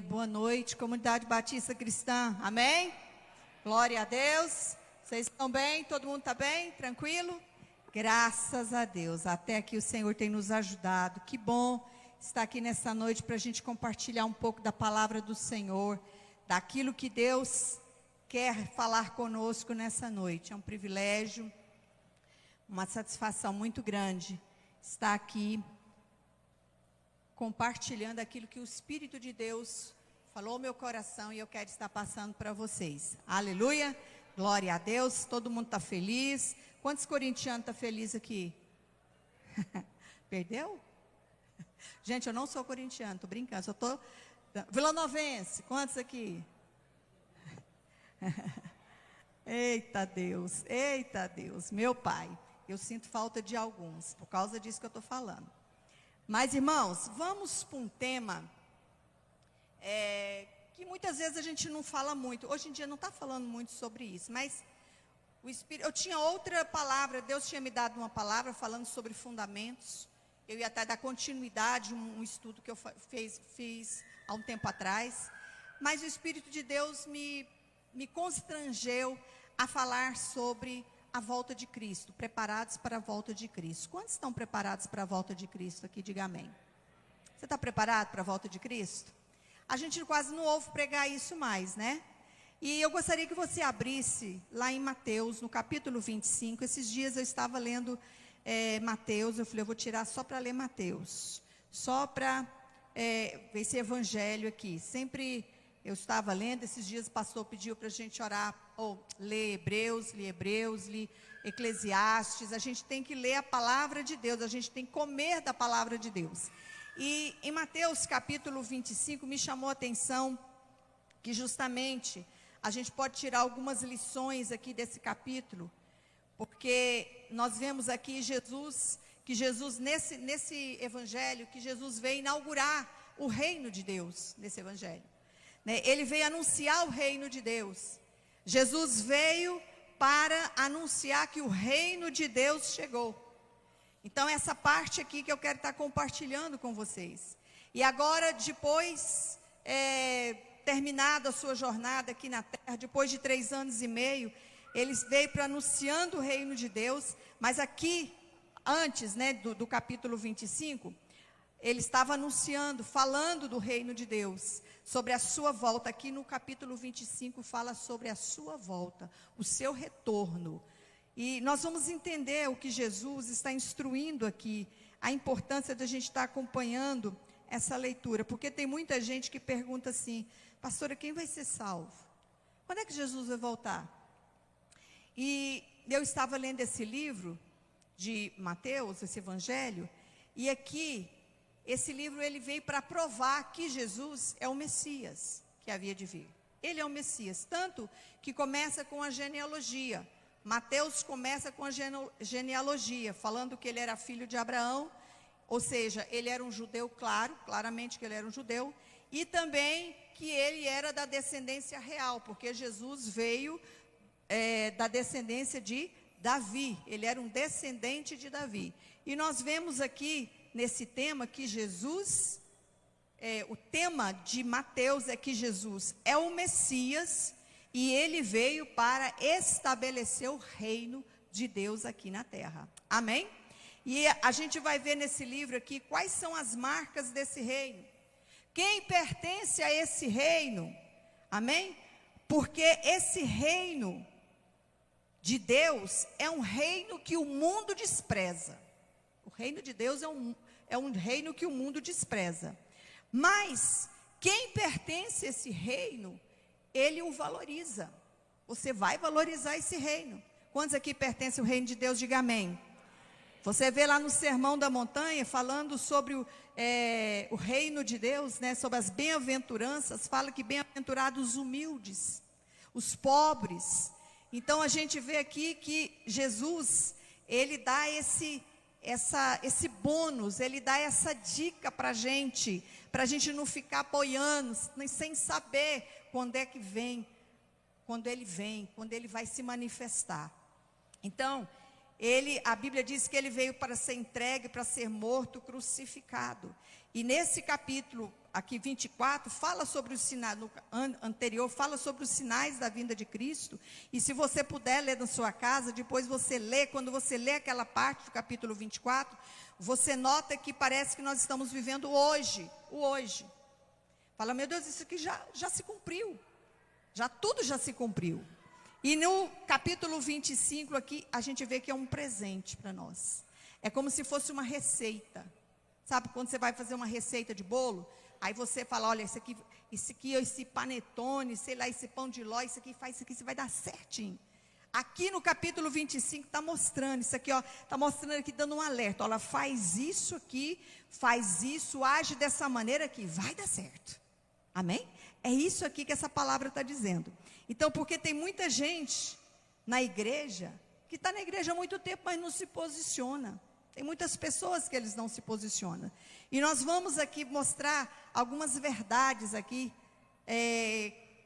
Aleluia, boa noite, comunidade batista cristã, amém? Glória a Deus, vocês estão bem? Todo mundo está bem? Tranquilo? Graças a Deus, até aqui o Senhor tem nos ajudado, que bom estar aqui nessa noite para a gente compartilhar um pouco da palavra do Senhor, daquilo que Deus quer falar conosco nessa noite. É um privilégio, uma satisfação muito grande estar aqui compartilhando aquilo que o Espírito de Deus falou ao meu coração e eu quero estar passando para vocês. Aleluia, glória a Deus, todo mundo está feliz. Quantos corintianos estão felizes aqui? Perdeu? Gente, eu não sou corintiano, estou brincando, só estou... Vilanovense, quantos aqui? Eita Deus, meu Pai, eu sinto falta de alguns, por causa disso que eu estou falando. Mas, irmãos, vamos para um tema que muitas vezes a gente não fala muito. Hoje em dia não está falando muito sobre isso, mas o Espírito, eu tinha outra palavra, Deus tinha me dado uma palavra falando sobre fundamentos. Eu ia até dar continuidade, um estudo que eu fiz há um tempo atrás. Mas o Espírito de Deus me constrangeu a falar sobre a volta de Cristo, preparados para a volta de Cristo. Quantos estão preparados para a volta de Cristo aqui? Diga amém. Você está preparado para a volta de Cristo? A gente quase não ouve pregar isso mais, né? E eu gostaria que você abrisse lá em Mateus, no capítulo 25. Esses dias eu estava lendo Mateus, eu falei, eu vou tirar só para ler Mateus, só para ver esse evangelho aqui. Sempre eu estava lendo, esses dias o pastor pediu para a gente orar, ou ler Hebreus, li Eclesiastes. A gente tem que ler a palavra de Deus, a gente tem que comer da palavra de Deus. E em Mateus capítulo 25 me chamou a atenção que justamente a gente pode tirar algumas lições aqui desse capítulo, porque nós vemos aqui que Jesus nesse evangelho, que Jesus veio inaugurar o reino de Deus nesse evangelho. Ele veio anunciar o reino de Deus. Jesus veio para anunciar que o reino de Deus chegou. Então essa parte aqui que eu quero estar compartilhando com vocês. E agora, depois, terminada a sua jornada aqui na terra, depois de 3 anos e meio, ele veio para anunciando o reino de Deus. Mas aqui, antes do capítulo 25, ele estava anunciando, falando do reino de Deus, sobre a sua volta. Aqui no capítulo 25 fala sobre a sua volta, o seu retorno. E nós vamos entender o que Jesus está instruindo aqui, a importância da gente estar acompanhando essa leitura, porque tem muita gente que pergunta assim, pastora, quem vai ser salvo? Quando é que Jesus vai voltar? E eu estava lendo esse livro de Mateus, esse evangelho, e aqui, esse livro ele veio para provar que Jesus é o Messias que havia de vir. Ele é o Messias, tanto que começa com a genealogia. Mateus começa com a genealogia, falando que ele era filho de Abraão, ou seja, ele era um judeu, claramente que ele era um judeu, e também que ele era da descendência real, porque Jesus veio da descendência de Davi, ele era um descendente de Davi. E nós vemos aqui, nesse tema, que Jesus, o tema de Mateus é que Jesus é o Messias, e ele veio para estabelecer o reino de Deus aqui na terra. Amém? E a gente vai ver nesse livro aqui quais são as marcas desse reino. Quem pertence a esse reino? Amém? Porque esse reino de Deus é um reino que o mundo despreza. O reino de Deus é um reino que o mundo despreza. Mas quem pertence a esse reino, ele o valoriza. Você vai valorizar esse reino. Quantos aqui pertencem ao reino de Deus? Diga amém. Você vê lá no Sermão da Montanha, falando sobre o reino de Deus, né, sobre as bem-aventuranças, fala que bem-aventurados os humildes, os pobres. Então a gente vê aqui que Jesus, ele dá esse bônus, ele dá essa dica para a gente não ficar apoiando, sem saber quando é que vem, quando ele vai se manifestar. Então, a Bíblia diz que ele veio para ser entregue, para ser morto, crucificado. E nesse capítulo, aqui 24, fala sobre os sinais, no anterior, fala sobre os sinais da vinda de Cristo. E se você puder ler na sua casa, depois você lê, quando você lê aquela parte do capítulo 24, você nota que parece que nós estamos vivendo hoje, o hoje. Fala, meu Deus, isso aqui já se cumpriu. Tudo já se cumpriu. E no capítulo 25 aqui, a gente vê que é um presente para nós. É como se fosse uma receita. Sabe, quando você vai fazer uma receita de bolo, aí você fala, olha, esse panetone, sei lá, esse pão de ló, isso aqui, você vai dar certinho. Aqui no capítulo 25 está mostrando, isso aqui, ó, está mostrando aqui, dando um alerta. Olha, faz isso aqui, faz isso, age dessa maneira aqui, vai dar certo. Amém? É isso aqui que essa palavra está dizendo. Então, porque tem muita gente na igreja, que está na igreja há muito tempo, mas não se posiciona. Tem muitas pessoas que eles não se posicionam. E nós vamos aqui mostrar algumas verdades aqui,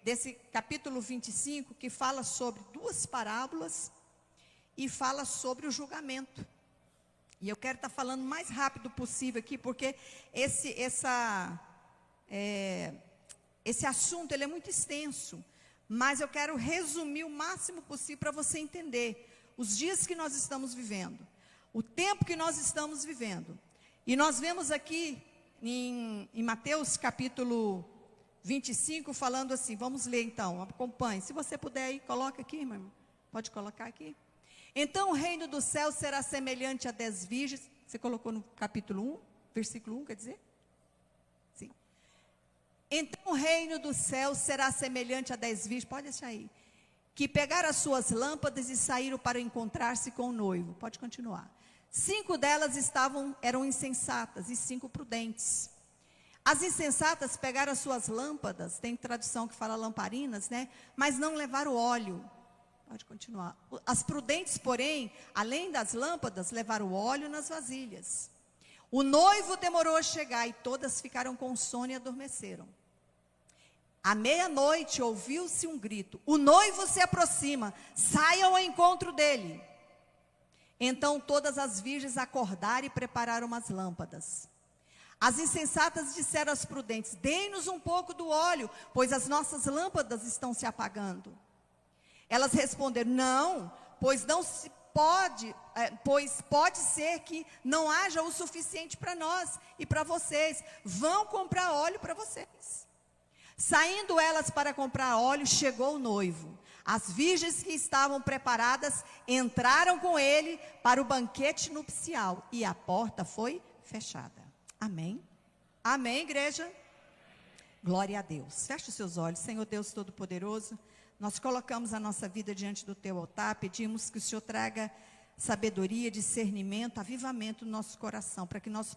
desse capítulo 25, que fala sobre duas parábolas e fala sobre o julgamento. E eu quero estar falando o mais rápido possível aqui, porque esse assunto ele é muito extenso. Mas eu quero resumir o máximo possível para você entender os dias que nós estamos vivendo, o tempo que nós estamos vivendo. E nós vemos aqui em Mateus capítulo 25, falando assim, vamos ler então, acompanhe. Se você puder aí, coloca aqui, meu irmão. Pode colocar aqui. Então o reino do céu será semelhante a 10 virgens. Você colocou no capítulo 1, versículo 1, quer dizer? Sim. Então o reino do céu será semelhante a 10 virgens, pode deixar aí, que pegaram as suas lâmpadas e saíram para encontrar-se com o noivo. Pode continuar. 5 delas eram insensatas e 5 prudentes. As insensatas pegaram as suas lâmpadas, tem tradução que fala lamparinas, né? Mas não levaram óleo. Pode continuar. As prudentes, porém, além das lâmpadas, levaram óleo nas vasilhas. O noivo demorou a chegar e todas ficaram com sono e adormeceram. À meia-noite ouviu-se um grito: o noivo se aproxima, saiam ao encontro dele. Então todas as virgens acordaram e prepararam as lâmpadas. As insensatas disseram às prudentes: dê-nos um pouco do óleo, pois as nossas lâmpadas estão se apagando. Elas responderam: não, pois pode ser que não haja o suficiente para nós e para vocês. Vão comprar óleo para vocês. Saindo elas para comprar óleo, chegou o noivo. As virgens que estavam preparadas entraram com ele para o banquete nupcial e a porta foi fechada. Amém? Amém, igreja? Glória a Deus. Feche os seus olhos. Senhor Deus Todo-Poderoso, nós colocamos a nossa vida diante do teu altar, pedimos que o Senhor traga sabedoria, discernimento, avivamento no nosso coração, para que nós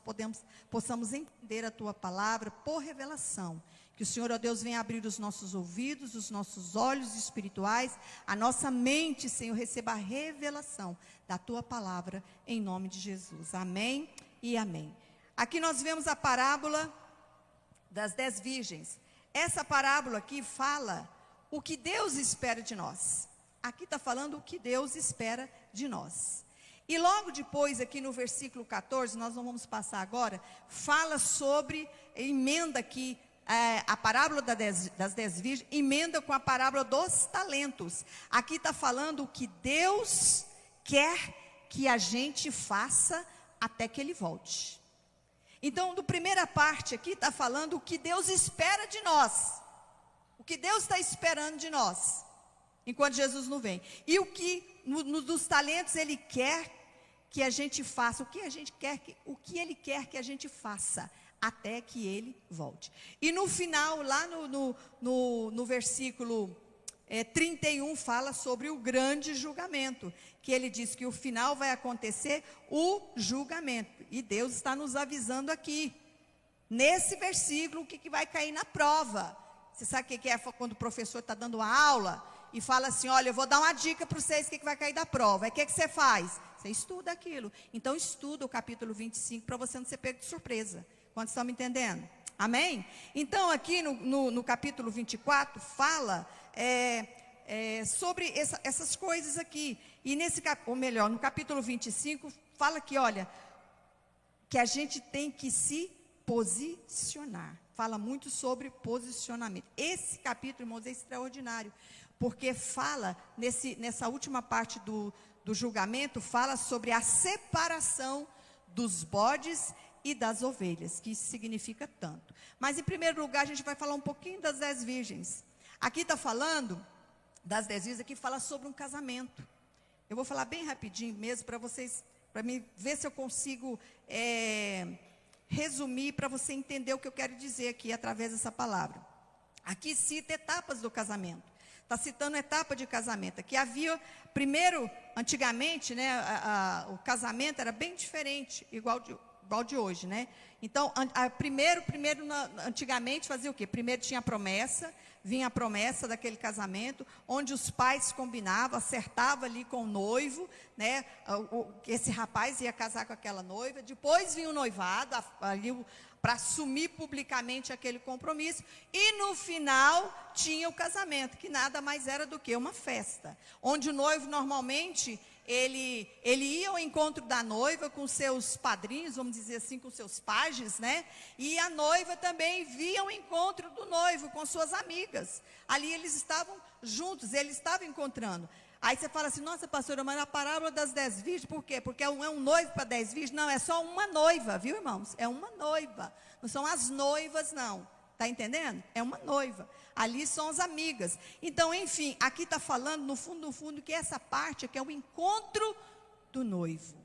possamos entender a tua palavra por revelação. Que o Senhor, ó Deus, venha abrir os nossos ouvidos, os nossos olhos espirituais, a nossa mente, Senhor, receba a revelação da tua palavra, em nome de Jesus. Amém e amém. Aqui nós vemos a parábola das 10 virgens. Essa parábola aqui fala o que Deus espera de nós. Aqui está falando o que Deus espera de nós. E logo depois, aqui no versículo 14, nós não vamos passar agora, fala sobre, emenda aqui, a parábola das 10 virgens, emenda com a parábola dos talentos. Aqui está falando o que Deus quer que a gente faça até que Ele volte. Então, na primeira parte aqui, está falando o que Deus espera de nós. O que Deus está esperando de nós, enquanto Jesus não vem. E o que, nos talentos, Ele quer que a gente faça. O que Ele quer que a gente faça, até que Ele volte. E no final, lá no versículo 31, fala sobre o grande julgamento. Que Ele diz que o final vai acontecer o julgamento. E Deus está nos avisando aqui, nesse versículo, o que vai cair na prova. Você sabe o que é quando o professor está dando uma aula e fala assim: olha, eu vou dar uma dica para vocês, o que vai cair da prova. Aí o que você faz? Você estuda aquilo. Então estuda o capítulo 25 para você não ser pego de surpresa. Quantos estão me entendendo? Amém? Então aqui no capítulo 24 fala sobre essas coisas aqui. E no capítulo 25 fala que, olha, que a gente tem que se posicionar. fala muito sobre posicionamento. Esse capítulo, irmãos, é extraordinário, porque fala, nessa última parte do julgamento, fala sobre a separação dos bodes e das ovelhas, que isso significa tanto. Mas, em primeiro lugar, a gente vai falar um pouquinho das 10 virgens. Aqui está falando das 10 virgens, aqui fala sobre um casamento. Eu vou falar bem rapidinho mesmo, para mim ver se eu consigo resumir, para você entender o que eu quero dizer aqui, através dessa palavra. Aqui cita etapas do casamento. Está citando etapa de casamento. Aqui havia, primeiro, antigamente, né, o casamento era bem diferente, igual de hoje, né? Então, antigamente fazia o quê? Primeiro tinha a promessa, vinha a promessa daquele casamento, onde os pais combinavam, acertavam ali com o noivo, né? Esse rapaz ia casar com aquela noiva, depois vinha o noivado, ali para assumir publicamente aquele compromisso, e no final tinha o casamento, que nada mais era do que uma festa, onde o noivo normalmente ele ia ao encontro da noiva com seus padrinhos, vamos dizer assim, com seus pajes, né? E a noiva também via o encontro do noivo com suas amigas. Ali eles estavam juntos, eles estavam encontrando. Aí você fala assim, nossa pastora, mas na parábola das 10 virgens, por quê? Porque é um noivo para 10 virgens? Não, é só uma noiva, viu, irmãos? É uma noiva, não são as noivas, não. Está entendendo? É uma noiva. Ali são as amigas. Então, enfim, aqui está falando, no fundo, que essa parte aqui é o encontro do noivo.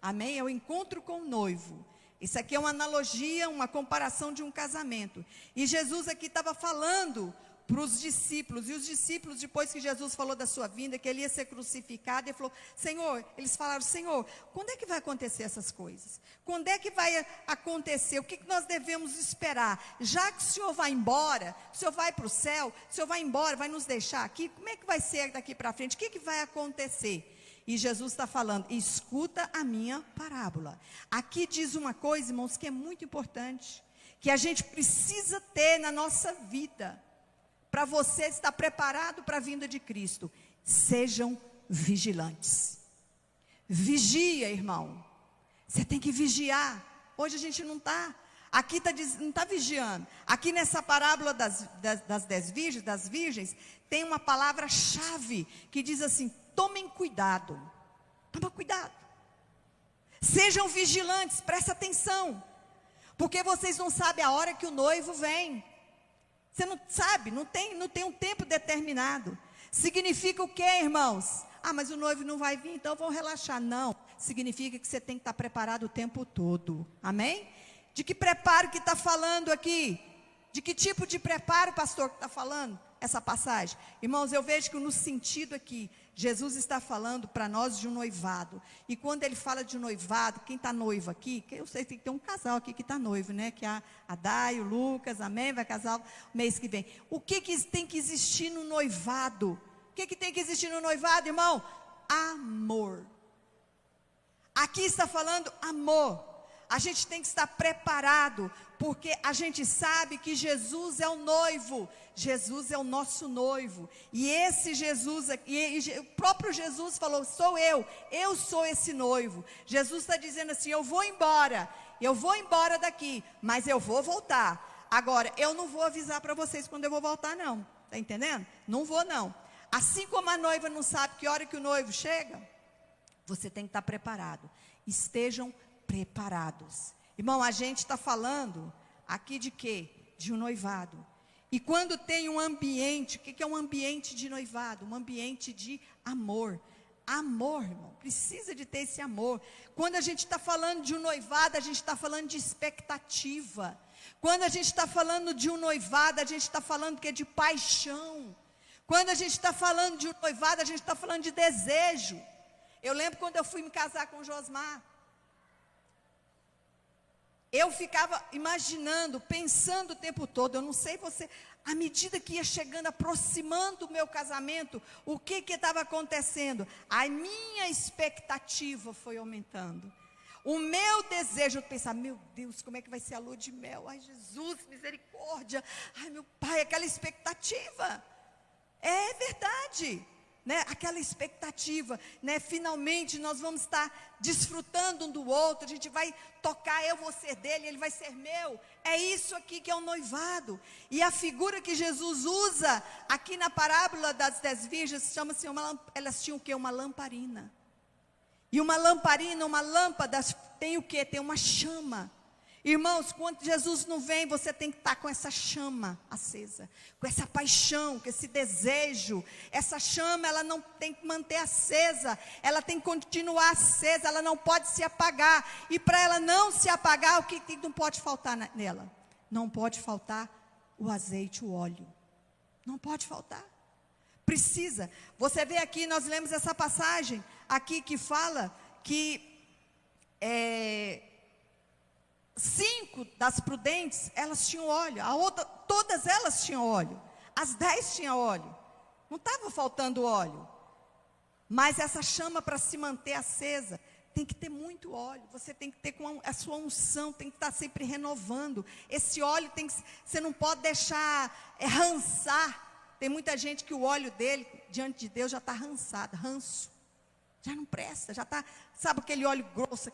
Amém? É o encontro com o noivo. Isso aqui é uma analogia, uma comparação de um casamento. E Jesus aqui estava falando para os discípulos, e os discípulos, depois que Jesus falou da sua vinda, que ele ia ser crucificado, ele falou, Senhor, eles falaram, Senhor, quando é que vai acontecer essas coisas? Quando é que vai acontecer? O que nós devemos esperar? Já que o Senhor vai embora, o Senhor vai para o céu, o Senhor vai embora, vai nos deixar aqui, como é que vai ser daqui para frente? O que vai acontecer? E Jesus está falando, escuta a minha parábola. Aqui diz uma coisa, irmãos, que é muito importante, que a gente precisa ter na nossa vida, para você estar preparado para a vinda de Cristo. Sejam vigilantes. Vigia, irmão. Você tem que vigiar. Hoje a gente não está. Aqui não está vigiando. Aqui nessa parábola das 10 virgens, das virgens, tem uma palavra-chave que diz assim, tomem cuidado. Toma cuidado. Sejam vigilantes, presta atenção. Porque vocês não sabem a hora que o noivo vem. Você não sabe, não tem um tempo determinado. Significa o quê, irmãos? Ah, mas o noivo não vai vir, então eu vou relaxar. Não, significa que você tem que estar preparado o tempo todo. Amém? De que preparo que está falando aqui? De que tipo de preparo, pastor, que está falando essa passagem? Irmãos, eu vejo que no sentido aqui, Jesus está falando para nós de um noivado. E quando ele fala de um noivado, quem está noivo aqui, eu sei que tem que ter um casal aqui que está noivo, né? Que é a Dai, o Lucas, amém? Vai casar o mês que vem. O que tem que existir no noivado? O que tem que existir no noivado, irmão? Amor. Aqui está falando amor. A gente tem que estar preparado, porque a gente sabe que Jesus é o noivo, Jesus é o nosso noivo, e esse Jesus, o próprio Jesus falou, sou eu sou esse noivo. Jesus está dizendo assim, eu vou embora daqui, mas eu vou voltar. Agora, eu não vou avisar para vocês quando eu vou voltar não, está entendendo? Não vou não. Assim como a noiva não sabe que hora que o noivo chega, você tem que estar preparado. Estejam preparados. Irmão, a gente está falando aqui de quê? De um noivado. E quando tem um ambiente, o que é um ambiente de noivado? Um ambiente de amor. Amor, irmão, precisa de ter esse amor. Quando a gente está falando de um noivado, a gente está falando de expectativa. Quando a gente está falando de um noivado, a gente está falando que é de paixão. Quando a gente está falando de um noivado, a gente está falando de desejo. Eu lembro quando eu fui me casar com o Josmar. Eu ficava imaginando, pensando o tempo todo, eu não sei você, à medida que ia chegando, aproximando o meu casamento, o que estava acontecendo? A minha expectativa foi aumentando. O meu desejo, eu pensava, meu Deus, como é que vai ser a lua de mel? Ai, Jesus, misericórdia. Ai, meu Pai, aquela expectativa. É verdade. né? Aquela expectativa, né? Finalmente nós vamos estar desfrutando um do outro, a gente vai tocar, eu vou ser dele, ele vai ser meu. É isso aqui que é o noivado. E a figura que Jesus usa aqui na parábola das 10 virgens, chama-se elas tinham o quê? Uma lamparina. E uma lamparina, uma lâmpada, tem o quê? Tem uma chama. Irmãos, quando Jesus não vem, você tem que estar com essa chama acesa, com essa paixão, com esse desejo. Essa chama, ela não tem que manter acesa, ela tem que continuar acesa, ela não pode se apagar. E para ela não se apagar, o que não pode faltar nela? Não pode faltar o azeite, o óleo. Não pode faltar. Precisa. Você vê aqui, nós lemos essa passagem aqui que fala que 5 das prudentes, elas tinham óleo. A outra, todas elas tinham óleo. As 10 tinham óleo. Não estava faltando óleo. Mas essa chama, para se manter acesa, tem que ter muito óleo. Você tem que ter com a sua unção, tem que estar sempre renovando. Esse óleo tem que, você não pode deixar rançar. Tem muita gente que o óleo dele, diante de Deus, já está rançado, ranço. Já não presta, já está, sabe aquele óleo grosso,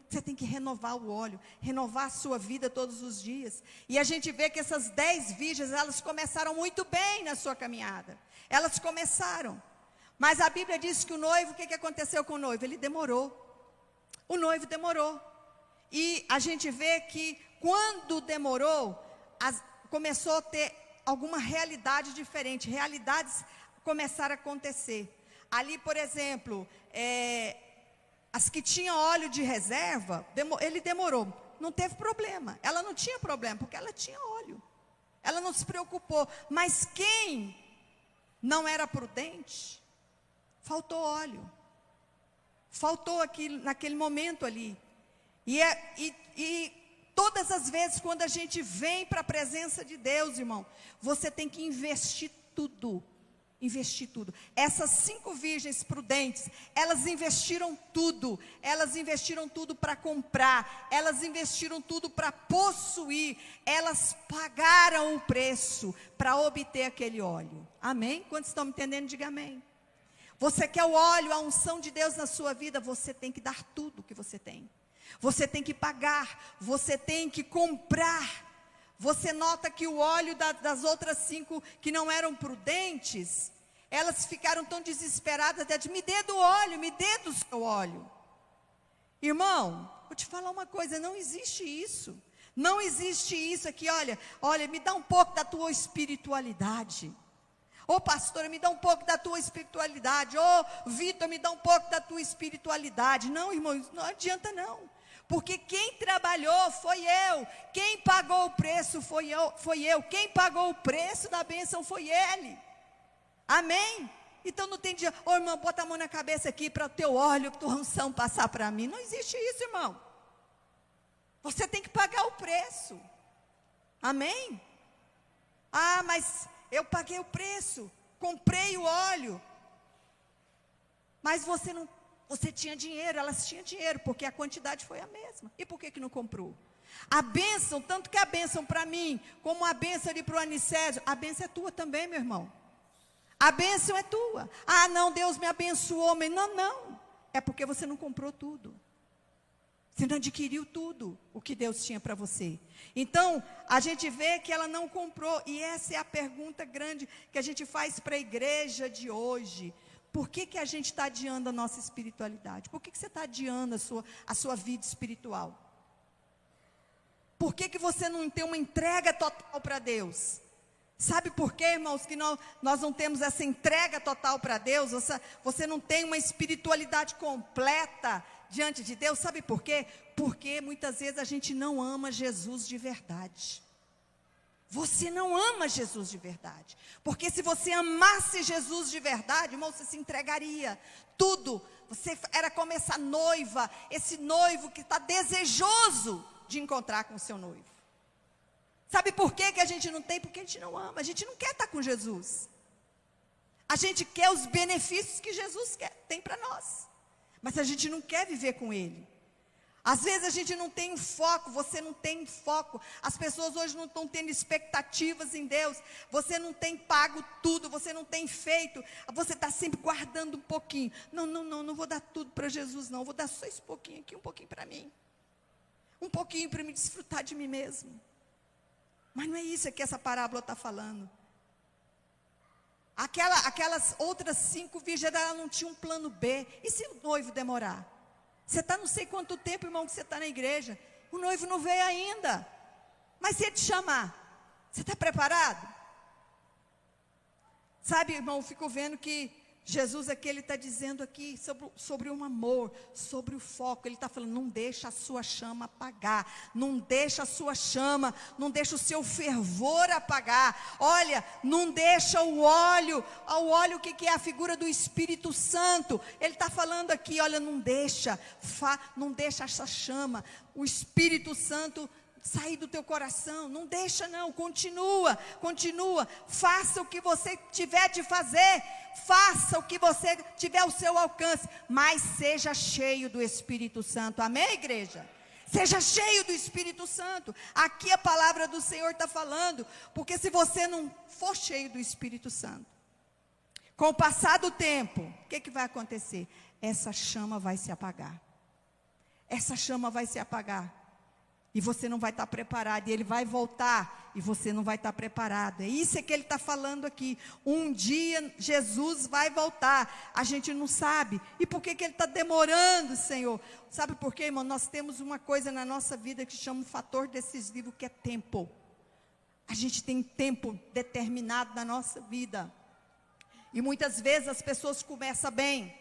você tem que renovar o óleo, renovar a sua vida todos os dias. E a gente vê que essas 10 virgens, elas começaram muito bem na sua caminhada. Elas começaram. Mas a Bíblia diz que o noivo, o que aconteceu com o noivo? Ele demorou. O noivo demorou. E a gente vê que quando demorou, começou a ter alguma realidade diferente. Realidades começaram a acontecer. Ali, por exemplo, as que tinham óleo de reserva, ele demorou, não teve problema, ela não tinha problema, porque ela tinha óleo, ela não se preocupou. Mas quem não era prudente, faltou óleo, faltou naquele momento ali. E todas as vezes quando a gente vem para a presença de Deus, irmão, você tem que investir tudo. Investir tudo. Essas 5 virgens prudentes, elas investiram tudo. Elas investiram tudo para comprar. Elas investiram tudo para possuir. Elas pagaram o preço para obter aquele óleo. Amém? Quantos estão me entendendo? Diga amém. Você quer o óleo, a unção de Deus na sua vida, você tem que dar tudo que você tem. Você tem que pagar. Você tem que comprar. Você nota que o óleo das outras 5 que não eram prudentes, elas ficaram tão desesperadas, até de me dê do óleo, me dê do seu óleo. Irmão, vou te falar uma coisa, não existe isso. Não existe isso aqui, olha, me dá um pouco da tua espiritualidade. Ô pastora, me dá um pouco da tua espiritualidade. Ô Vitor, me dá um pouco da tua espiritualidade. Não, irmão, não adianta não. Porque quem trabalhou foi eu, quem pagou o preço foi eu, quem pagou o preço da bênção foi Ele. Amém? Então não tem dia, irmão, bota a mão na cabeça aqui para o teu óleo, tua unção passar para mim. Não existe isso, irmão. Você tem que pagar o preço. Amém? Ah, mas eu paguei o preço, comprei o óleo. Mas você tinha dinheiro, elas tinham dinheiro, porque a quantidade foi a mesma. E por que não comprou? A bênção, tanto que a bênção para mim, como a bênção ali para o Anicésio, a bênção é tua também, meu irmão. A bênção é tua. Ah, não, Deus me abençoou, mas não. É porque você não comprou tudo. Você não adquiriu tudo o que Deus tinha para você. Então, a gente vê que ela não comprou. E essa é a pergunta grande que a gente faz para a igreja de hoje. Por que a gente está adiando a nossa espiritualidade? Por que você está adiando a sua vida espiritual? Por que você não tem uma entrega total para Deus? Sabe por quê, irmãos, que nós não temos essa entrega total para Deus? Você não tem uma espiritualidade completa diante de Deus? Sabe por quê? Porque muitas vezes a gente não ama Jesus de verdade. Você não ama Jesus de verdade. Porque se você amasse Jesus de verdade, irmão, você se entregaria tudo. Você era como essa noiva, esse noivo que está desejoso de encontrar com o seu noivo. Sabe por que a gente não tem? Porque a gente não ama. A gente não quer estar com Jesus. A gente quer os benefícios que Jesus tem para nós. Mas a gente não quer viver com Ele. Às vezes a gente não tem foco, você não tem foco. As pessoas hoje não estão tendo expectativas em Deus. Você não tem pago tudo, você não tem feito. Você está sempre guardando um pouquinho. Não vou dar tudo para Jesus, não. Vou dar só esse pouquinho aqui, um pouquinho para mim. Um pouquinho para me desfrutar de mim mesmo. Mas não é isso que essa parábola está falando. Aquelas outras 5 virgens, ela não tinha um plano B. E se o noivo demorar? Você está não sei quanto tempo, irmão, que você está na igreja. O noivo não veio ainda. Mas se ele te chamar, você está preparado? Sabe, irmão, eu fico vendo que Jesus aqui, ele está dizendo aqui sobre um amor, sobre o foco. Ele está falando, não deixa a sua chama apagar. Não deixa a sua chama, não deixa o seu fervor apagar. Olha, não deixa o óleo o que é a figura do Espírito Santo. Ele está falando aqui, olha, não deixa essa chama, o Espírito Santo sair do teu coração, não deixa não, continua, faça o que você tiver de fazer, faça o que você tiver ao seu alcance, mas seja cheio do Espírito Santo, amém, igreja? Seja cheio do Espírito Santo. Aqui a palavra do Senhor está falando, porque se você não for cheio do Espírito Santo, com o passar do tempo, o que vai acontecer? Essa chama vai se apagar, e você não vai estar preparado, e ele vai voltar, e você não vai estar preparado. É isso que ele está falando aqui. Um dia Jesus vai voltar, a gente não sabe. E por que ele está demorando, Senhor? Sabe por quê, irmão? Nós temos uma coisa na nossa vida que chama um fator decisivo, que é tempo. A gente tem tempo determinado na nossa vida. E muitas vezes as pessoas começam bem.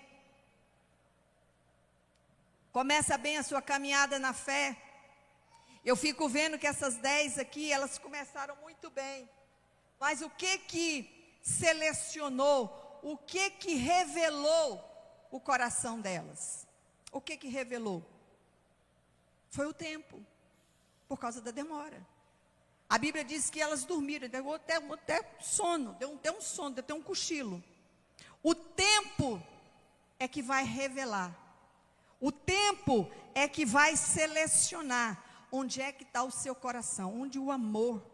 Começa bem a sua caminhada na fé. Eu fico vendo que essas 10 aqui, elas começaram muito bem. Mas o que selecionou, o que revelou o coração delas? O que revelou? Foi o tempo, por causa da demora. A Bíblia diz que elas dormiram, deu até sono, deu um sono, deu até um cochilo. O tempo é que vai revelar. O tempo é que vai selecionar. Onde é que está o seu coração? Onde o amor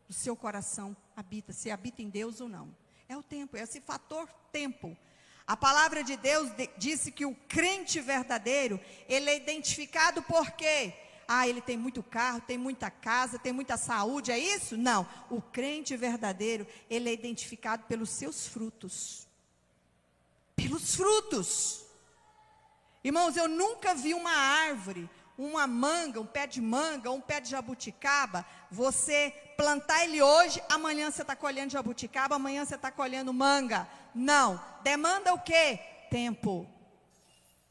do seu coração habita? Se habita em Deus ou não? É o tempo, é esse fator tempo. A palavra de Deus disse que o crente verdadeiro, ele é identificado por quê? Ele tem muito carro, tem muita casa, tem muita saúde, é isso? Não, o crente verdadeiro, ele é identificado pelos seus frutos. Pelos frutos. Irmãos, eu nunca vi uma árvore, uma manga, um pé de manga, um pé de jabuticaba, você plantar ele hoje, amanhã você está colhendo jabuticaba, amanhã você está colhendo manga. Não, demanda o quê? Tempo.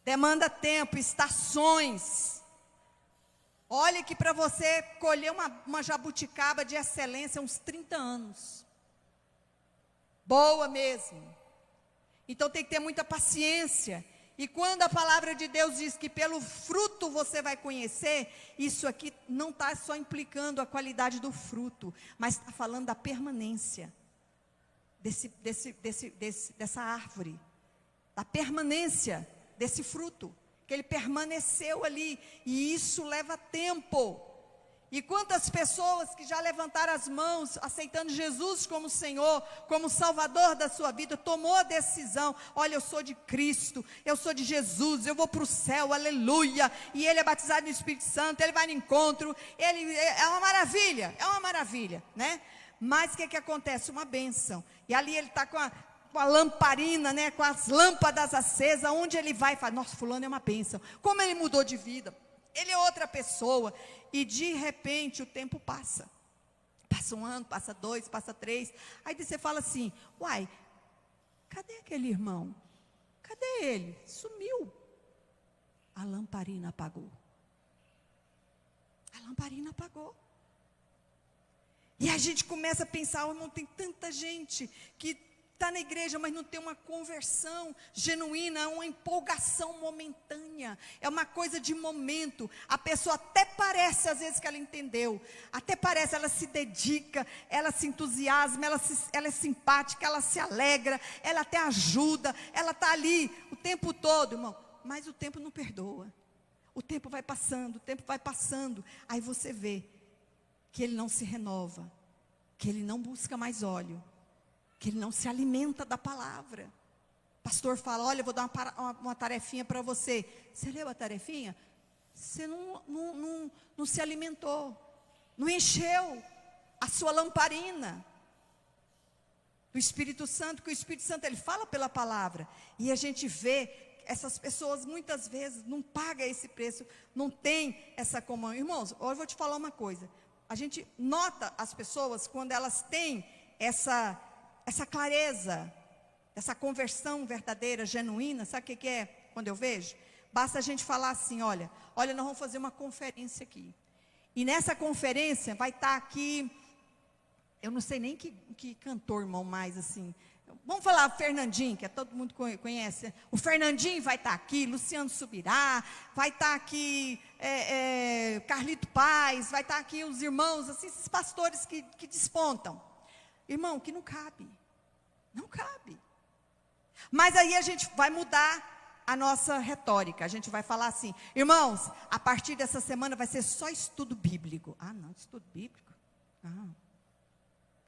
Demanda tempo, estações. Olha que para você colher uma jabuticaba de excelência, uns 30 anos. Boa mesmo. Então tem que ter muita paciência. E quando a palavra de Deus diz que pelo fruto você vai conhecer, isso aqui não está só implicando a qualidade do fruto, mas está falando da permanência dessa árvore, da permanência desse fruto, que ele permaneceu ali, e isso leva tempo. E quantas pessoas que já levantaram as mãos, aceitando Jesus como Senhor, como Salvador da sua vida, tomou a decisão, olha, eu sou de Cristo, eu sou de Jesus, eu vou para o céu, aleluia, e ele é batizado no Espírito Santo, ele vai no encontro, ele é uma maravilha, né? Mas o que acontece? Uma bênção, e ali ele está com a lamparina, né, com as lâmpadas acesas, onde ele vai, fala, nossa, fulano é uma bênção, como ele mudou de vida, ele é outra pessoa. E de repente o tempo passa. Passa 1 ano, passa 2, passa 3. Aí você fala assim, uai, cadê aquele irmão? Cadê ele? Sumiu. A lamparina apagou. A lamparina apagou. E a gente começa a pensar, irmão, tem tanta gente que está na igreja, mas não tem uma conversão genuína, uma empolgação momentânea, é uma coisa de momento, a pessoa até parece às vezes que ela entendeu, até parece, ela se dedica, ela se entusiasma, ela é simpática, ela se alegra, ela até ajuda, ela está ali o tempo todo, irmão, mas o tempo não perdoa, o tempo vai passando, aí você vê que ele não se renova, que ele não busca mais óleo, que ele não se alimenta da palavra. O pastor fala, olha, eu vou dar uma tarefinha para você. Você leu a tarefinha? Você não se alimentou, não encheu a sua lamparina do Espírito Santo, que o Espírito Santo ele fala pela palavra, e a gente vê essas pessoas muitas vezes não pagam esse preço, não tem essa comunhão. Irmãos, hoje eu vou te falar uma coisa, a gente nota as pessoas quando elas têm essa clareza, essa conversão verdadeira, genuína. Sabe o que é quando eu vejo? Basta a gente falar assim, olha, nós vamos fazer uma conferência aqui, e nessa conferência vai estar aqui, eu não sei nem que cantor, irmão, mais assim, vamos falar Fernandinho, que todo mundo conhece, o Fernandinho vai estar aqui, Luciano Subirá, vai estar aqui Carlito Paz, vai estar aqui os irmãos, assim, esses pastores que despontam. Irmão, que não cabe, mas aí a gente vai mudar a nossa retórica, a gente vai falar assim, irmãos, a partir dessa semana vai ser só estudo bíblico. Ah, não, estudo bíblico? Não.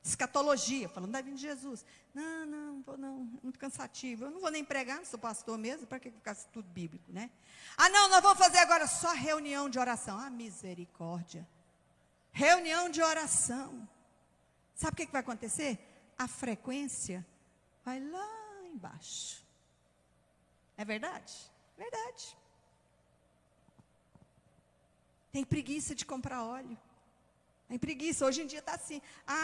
Escatologia, falando da vinda de Jesus. Não vou não, muito cansativo. Eu não vou nem pregar, não sou pastor mesmo, para que ficar tudo bíblico, né? Ah, não, nós vamos fazer agora só reunião de oração. Ah, misericórdia. Reunião de oração. Sabe o que vai acontecer? A frequência vai lá embaixo. É verdade? Verdade. Tem preguiça de comprar óleo. Tem preguiça, hoje em dia está assim,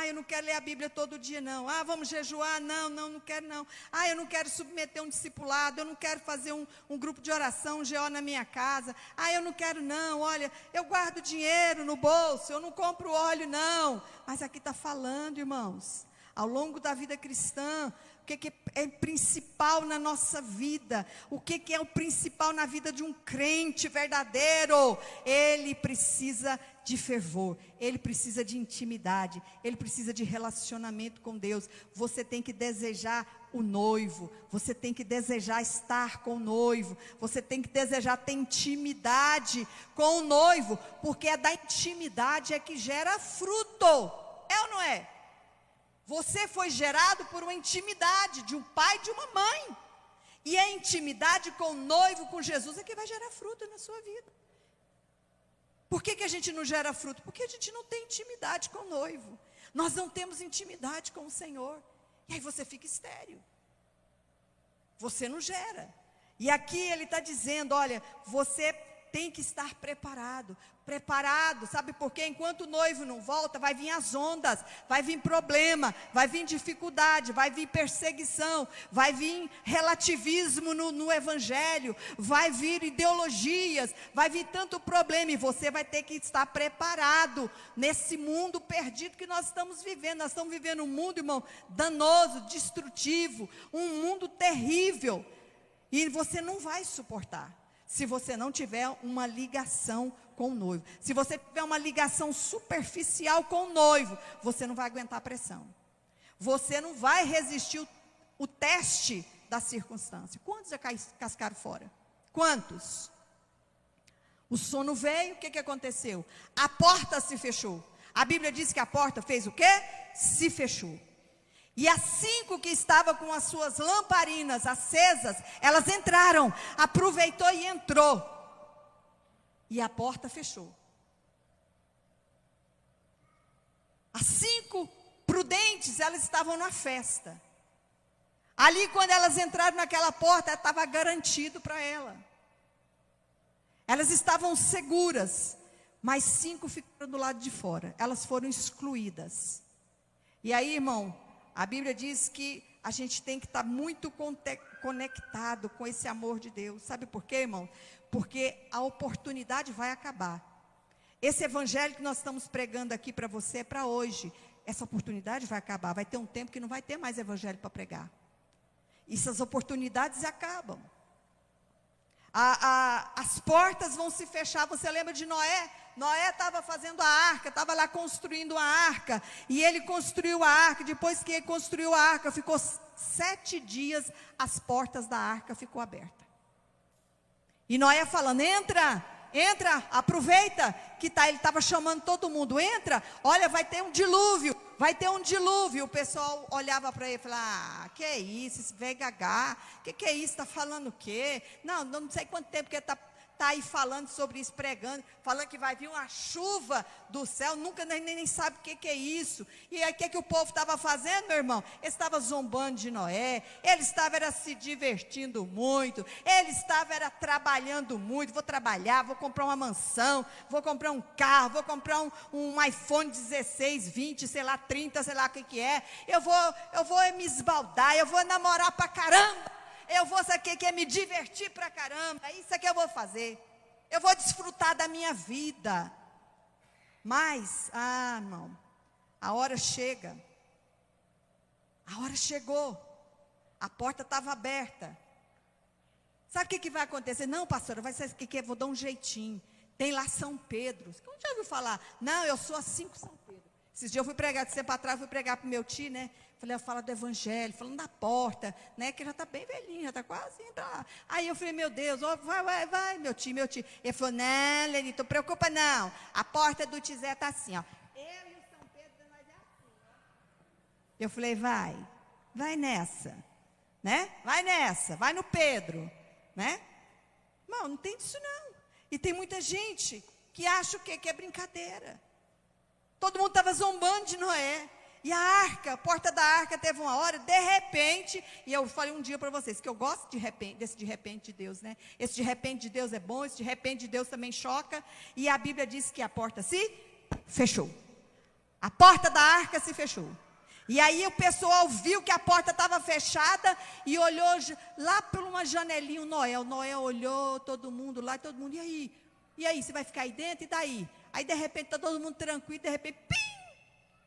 eu não quero ler a Bíblia todo dia não, vamos jejuar, não quero não, eu não quero submeter um discipulado, eu não quero fazer um grupo de oração, um GO na minha casa, eu não quero não, olha, eu guardo dinheiro no bolso, eu não compro óleo não. Mas aqui está falando, irmãos, ao longo da vida cristã, o que é principal na nossa vida, o que é o principal na vida de um crente verdadeiro? Ele precisa de fervor, ele precisa de intimidade, ele precisa de relacionamento com Deus. Você tem que desejar o noivo, você tem que desejar estar com o noivo, você tem que desejar ter intimidade com o noivo, porque é da intimidade que gera fruto, é ou não é? Você foi gerado por uma intimidade de um pai e de uma mãe, e a intimidade com o noivo, com Jesus, é que vai gerar fruto na sua vida. Por que a gente não gera fruto? Porque a gente não tem intimidade com o noivo, nós não temos intimidade com o Senhor, e aí você fica estéril, você não gera. E aqui ele está dizendo, olha, você tem que estar preparado, sabe por quê? Enquanto o noivo não volta, vai vir as ondas, vai vir problema, vai vir dificuldade, vai vir perseguição, vai vir relativismo no evangelho, vai vir ideologias, vai vir tanto problema, e você vai ter que estar preparado nesse mundo perdido que nós estamos vivendo. Nós estamos vivendo um mundo, irmão, danoso, destrutivo, um mundo terrível, e você não vai suportar se você não tiver uma ligação com o noivo. Se você tiver uma ligação superficial com o noivo, você não vai aguentar a pressão, você não vai resistir o teste da circunstância. Quantos já cascaram fora? Quantos? O sono veio, o que aconteceu? A porta se fechou. A Bíblia diz que a porta fez o quê? Se fechou. E as 5 que estavam com as suas lamparinas acesas, elas entraram, aproveitou e entrou. E a porta fechou. As 5 prudentes, elas estavam na festa. Ali, quando elas entraram naquela porta, estava garantido para ela. Elas estavam seguras, mas 5 ficaram do lado de fora. Elas foram excluídas. E aí, irmão, a Bíblia diz que a gente tem que estar muito conectado com esse amor de Deus. Sabe por quê, irmão? Porque a oportunidade vai acabar. Esse evangelho que nós estamos pregando aqui para você é para hoje. Essa oportunidade vai acabar. Vai ter um tempo que não vai ter mais evangelho para pregar. E essas oportunidades acabam. As portas vão se fechar. Você lembra de Noé? Noé estava fazendo a arca, estava lá construindo a arca, e ele construiu a arca. Depois que ele construiu a arca, ficou 7 dias, as portas da arca ficou aberta. E Noé falando, entra, entra, aproveita que ele estava chamando todo mundo, entra, olha, vai ter um dilúvio. O pessoal olhava para ele e falava, que é isso, esse velho gagá, que é isso, está falando o quê? Não sei quanto tempo que ele está aí falando sobre isso, pregando, falando que vai vir uma chuva do céu, nunca nem sabe o que é isso. E aí o que o povo estava fazendo, meu irmão? Ele estava zombando de Noé, ele estava se divertindo muito, ele estava trabalhando muito. Vou trabalhar, vou comprar uma mansão, vou comprar um carro, vou comprar um iPhone 16, 20, sei lá, 30, sei lá o que é. Eu vou me esbaldar, eu vou namorar pra caramba. Eu vou, sabe o que é? Me divertir pra caramba. É isso que eu vou fazer. Eu vou desfrutar da minha vida. Mas, irmão, a hora chega. A hora chegou. A porta estava aberta. Sabe o que vai acontecer? Não, pastora, vai ser o que é? Vou dar um jeitinho. Tem lá São Pedro. Você já ouviu falar? Não, eu sou assim com São Pedro. Esses dias eu fui pregar, de tempo atrás, fui pregar para o meu tio, né? Falei, eu falo do evangelho, falando da porta, né? Que já está bem velhinho, já está quase indo lá. Aí eu falei, meu Deus, vai, meu tio. Ele falou, não, Lenito, não preocupa não. A porta do Tizé está assim, ó. Eu e o São Pedro, nós é assim, ó. Eu falei, vai nessa, né? Vai nessa, vai no Pedro, né? Não tem disso não. E tem muita gente que acha o quê? Que é brincadeira. Todo mundo estava zombando de Noé. E a porta da arca teve uma hora, de repente, e eu falei um dia para vocês, que eu gosto desse de repente de Deus, né? Esse de repente de Deus é bom, esse de repente de Deus também choca, e a Bíblia diz que a porta se fechou. A porta da arca se fechou. E aí o pessoal viu que a porta estava fechada, e olhou lá por uma janelinha o Noé olhou, todo mundo lá, e aí, você vai ficar aí dentro, e daí? Aí de repente está todo mundo tranquilo, de repente, pim!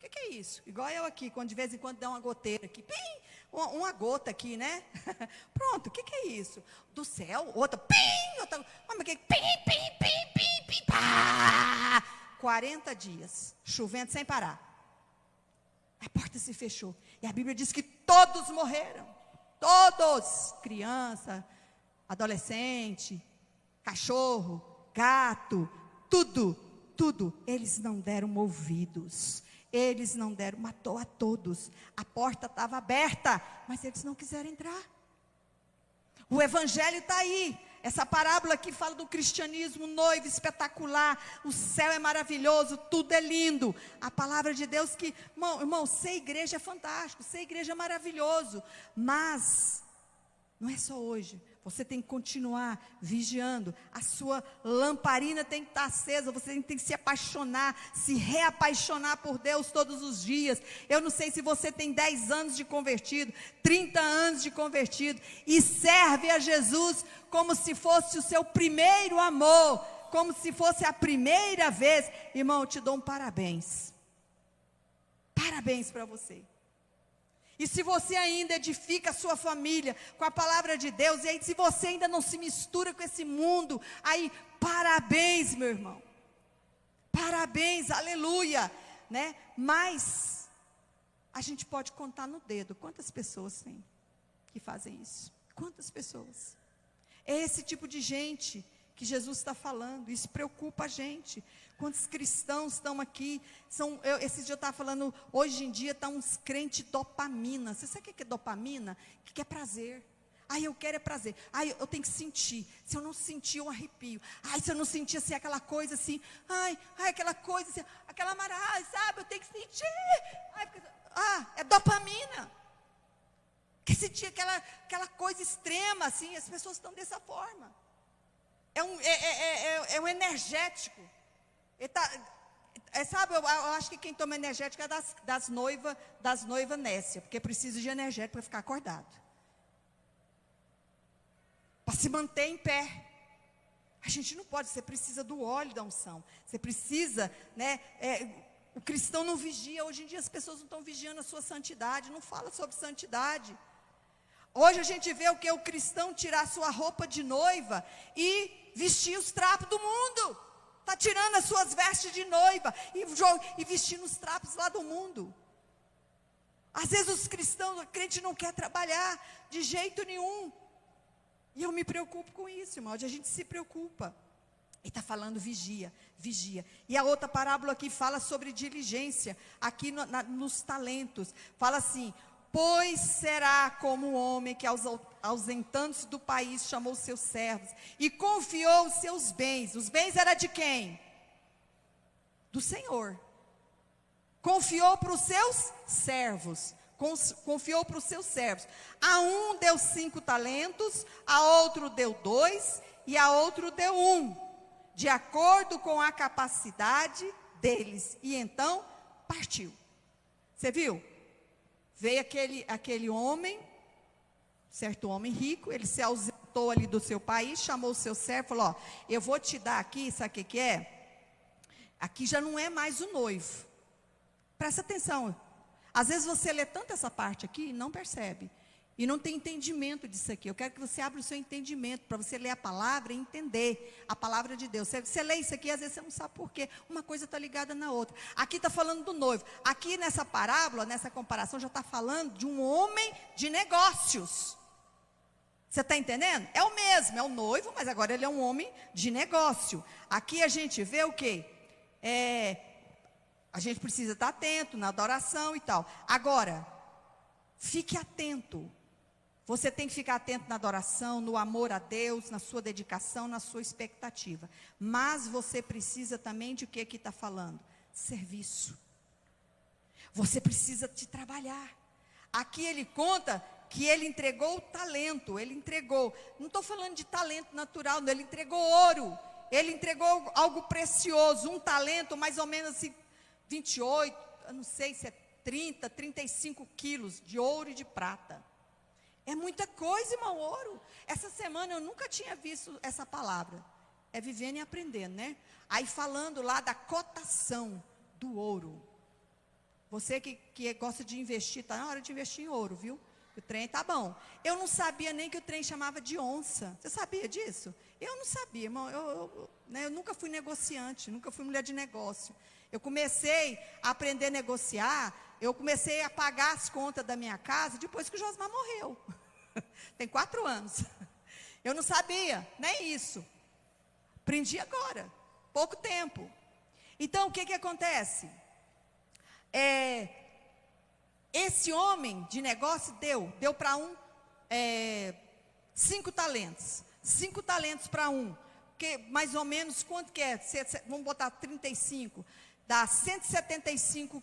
O que é isso? Igual eu aqui, quando de vez em quando dá uma goteira aqui, pim, uma gota aqui, né? Pronto, o que é isso? Do céu, outra, pim, outra, mas que pim, pá! 40 dias, chovendo sem parar. A porta se fechou. E a Bíblia diz que todos morreram. Todos, criança, adolescente, cachorro, gato, tudo. Eles não deram ouvidos. Eles não deram, matou a todos. A porta estava aberta, mas eles não quiseram entrar. O evangelho está aí. Essa parábola aqui fala do cristianismo noivo espetacular. O céu é maravilhoso, tudo é lindo. A palavra de Deus que, irmão, ser igreja é fantástico, ser igreja é maravilhoso. Mas não é só hoje. Você tem que continuar vigiando. A sua lamparina tem que estar acesa. Você tem que se apaixonar, se reapaixonar por Deus todos os dias. Eu não sei se você tem 10 anos de convertido, 30 anos de convertido, e serve a Jesus como se fosse o seu primeiro amor, como se fosse a primeira vez. Irmão, eu te dou um parabéns. Parabéns para você. E se você ainda edifica a sua família com a palavra de Deus, e aí se você ainda não se mistura com esse mundo, aí parabéns, meu irmão. Parabéns, aleluia, né? Mas a gente pode contar no dedo quantas pessoas tem que fazem isso. Quantas pessoas? É esse tipo de gente que Jesus está falando. Isso preocupa a gente. Quantos cristãos estão aqui? Esse dia eu estava falando, hoje em dia está uns crentes dopamina. Você sabe o que é dopamina? Que é prazer. Eu quero é prazer. Eu tenho que sentir. Se eu não sentir, eu arrepio. Se eu não sentir assim, aquela coisa assim. Aquela coisa assim, aquela maravilha, sabe? Eu tenho que sentir. É dopamina. Que sentir aquela coisa extrema, assim. As pessoas estão dessa forma. É um energético. Sabe, eu acho que quem toma energético é das noivas nécia, porque precisa de energético para ficar acordado, para se manter em pé. A gente não pode, você precisa do óleo da unção, você precisa, né? O cristão não vigia. Hoje em dia as pessoas não estão vigiando a sua santidade, não fala sobre santidade. Hoje a gente vê o que? O cristão tirar a sua roupa de noiva e vestir os trapos do mundo. Está tirando as suas vestes de noiva e vestindo os trapos lá do mundo. Às vezes os cristãos, o crente não quer trabalhar de jeito nenhum. E eu me preocupo com isso, irmão. A gente se preocupa. E está falando vigia, vigia. E a outra parábola aqui fala sobre diligência, aqui nos talentos. Fala assim: pois será como o homem que ausentando-se do país chamou os seus servos e confiou os seus bens. Os bens eram de quem? Do Senhor. Confiou para os seus servos. Confiou para os seus servos. A um deu 5 talentos, a outro deu 2 e a outro deu 1. De acordo com a capacidade deles. E então, partiu. Você viu? Veio aquele homem, certo homem rico, ele se ausentou ali do seu país, chamou o seu servo, falou: ó, eu vou te dar aqui, sabe o que é? Aqui já não é mais o noivo. Presta atenção. Às vezes você lê tanto essa parte aqui e não percebe. E não tem entendimento disso aqui. Eu quero que você abra o seu entendimento para você ler a palavra e entender a palavra de Deus. Você lê isso aqui, às vezes você não sabe por quê. Uma coisa está ligada na outra. Aqui está falando do noivo. Aqui nessa parábola, nessa comparação, já está falando de um homem de negócios. Você está entendendo? É o mesmo, é o noivo, mas agora ele é um homem de negócio. Aqui a gente vê o quê? A gente precisa estar atento na adoração e tal. Agora, fique atento. Você tem que ficar atento na adoração, no amor a Deus, na sua dedicação, na sua expectativa. Mas você precisa também de o que aqui está falando? Serviço. Você precisa de trabalhar. Aqui ele conta que ele entregou o talento, ele entregou. Não estou falando de talento natural, não, ele entregou ouro. Ele entregou algo precioso, um talento mais ou menos assim, 28, eu não sei se é 30, 35 quilos de ouro e de prata. É muita coisa, irmão, ouro. Essa semana eu nunca tinha visto essa palavra. É vivendo e aprendendo, né? Aí falando lá da cotação do ouro. Você que gosta de investir, está na hora de investir em ouro, viu? O trem tá bom. Eu não sabia nem que o trem chamava de onça. Você sabia disso? Eu não sabia, irmão. Eu nunca fui negociante, nunca fui mulher de negócio. Eu comecei a aprender a negociar, eu comecei a pagar as contas da minha casa depois que o Josmar morreu. Tem 4 anos. Eu não sabia, nem isso. Aprendi agora, pouco tempo. Então, o que acontece? Esse homem de negócio deu para um 5 talentos. 5 talentos para um. Que mais ou menos, quanto que é? Vamos botar 35. Dá 175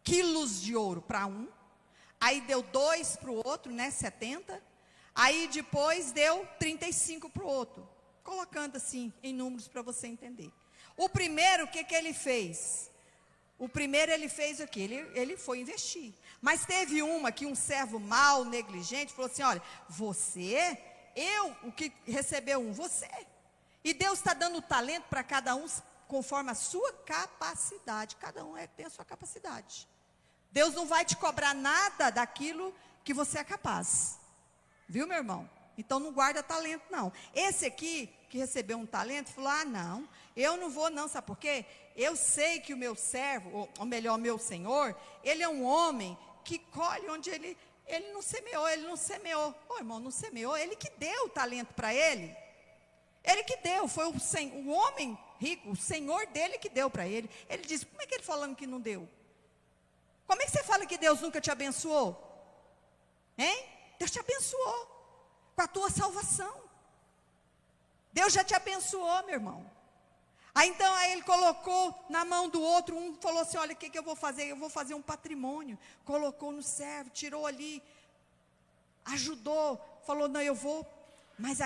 quilos de ouro para um. Aí deu 2 para o outro, né? 70. Aí depois deu 35 para o outro. Colocando assim em números para você entender. O primeiro, o que ele fez? O primeiro ele fez o quê? Ele foi investir. Mas teve um servo mau, negligente, falou assim: olha, o que recebeu você. E Deus está dando talento para cada um conforme a sua capacidade. Cada um tem a sua capacidade. Deus não vai te cobrar nada daquilo que você é capaz. Viu, meu irmão? Então não guarda talento, não. Esse aqui, que recebeu um talento, falou: ah, não, eu não vou não, sabe por quê? Eu sei que o meu servo, ou melhor, o meu senhor, ele é um homem que colhe onde ele não semeou. Ô, irmão, não semeou, ele que deu o talento para ele. Ele que deu, foi o homem rico, o senhor dele que deu para ele. Ele disse: como é que ele falando que não deu? Como é que você fala que Deus nunca te abençoou? Hein? Deus te abençoou com a tua salvação. Deus já te abençoou, meu irmão. Aí ele colocou na mão do outro, um falou assim: olha, o que eu vou fazer? Eu vou fazer um patrimônio. Colocou no servo, tirou ali, ajudou, falou: não, eu vou. Mas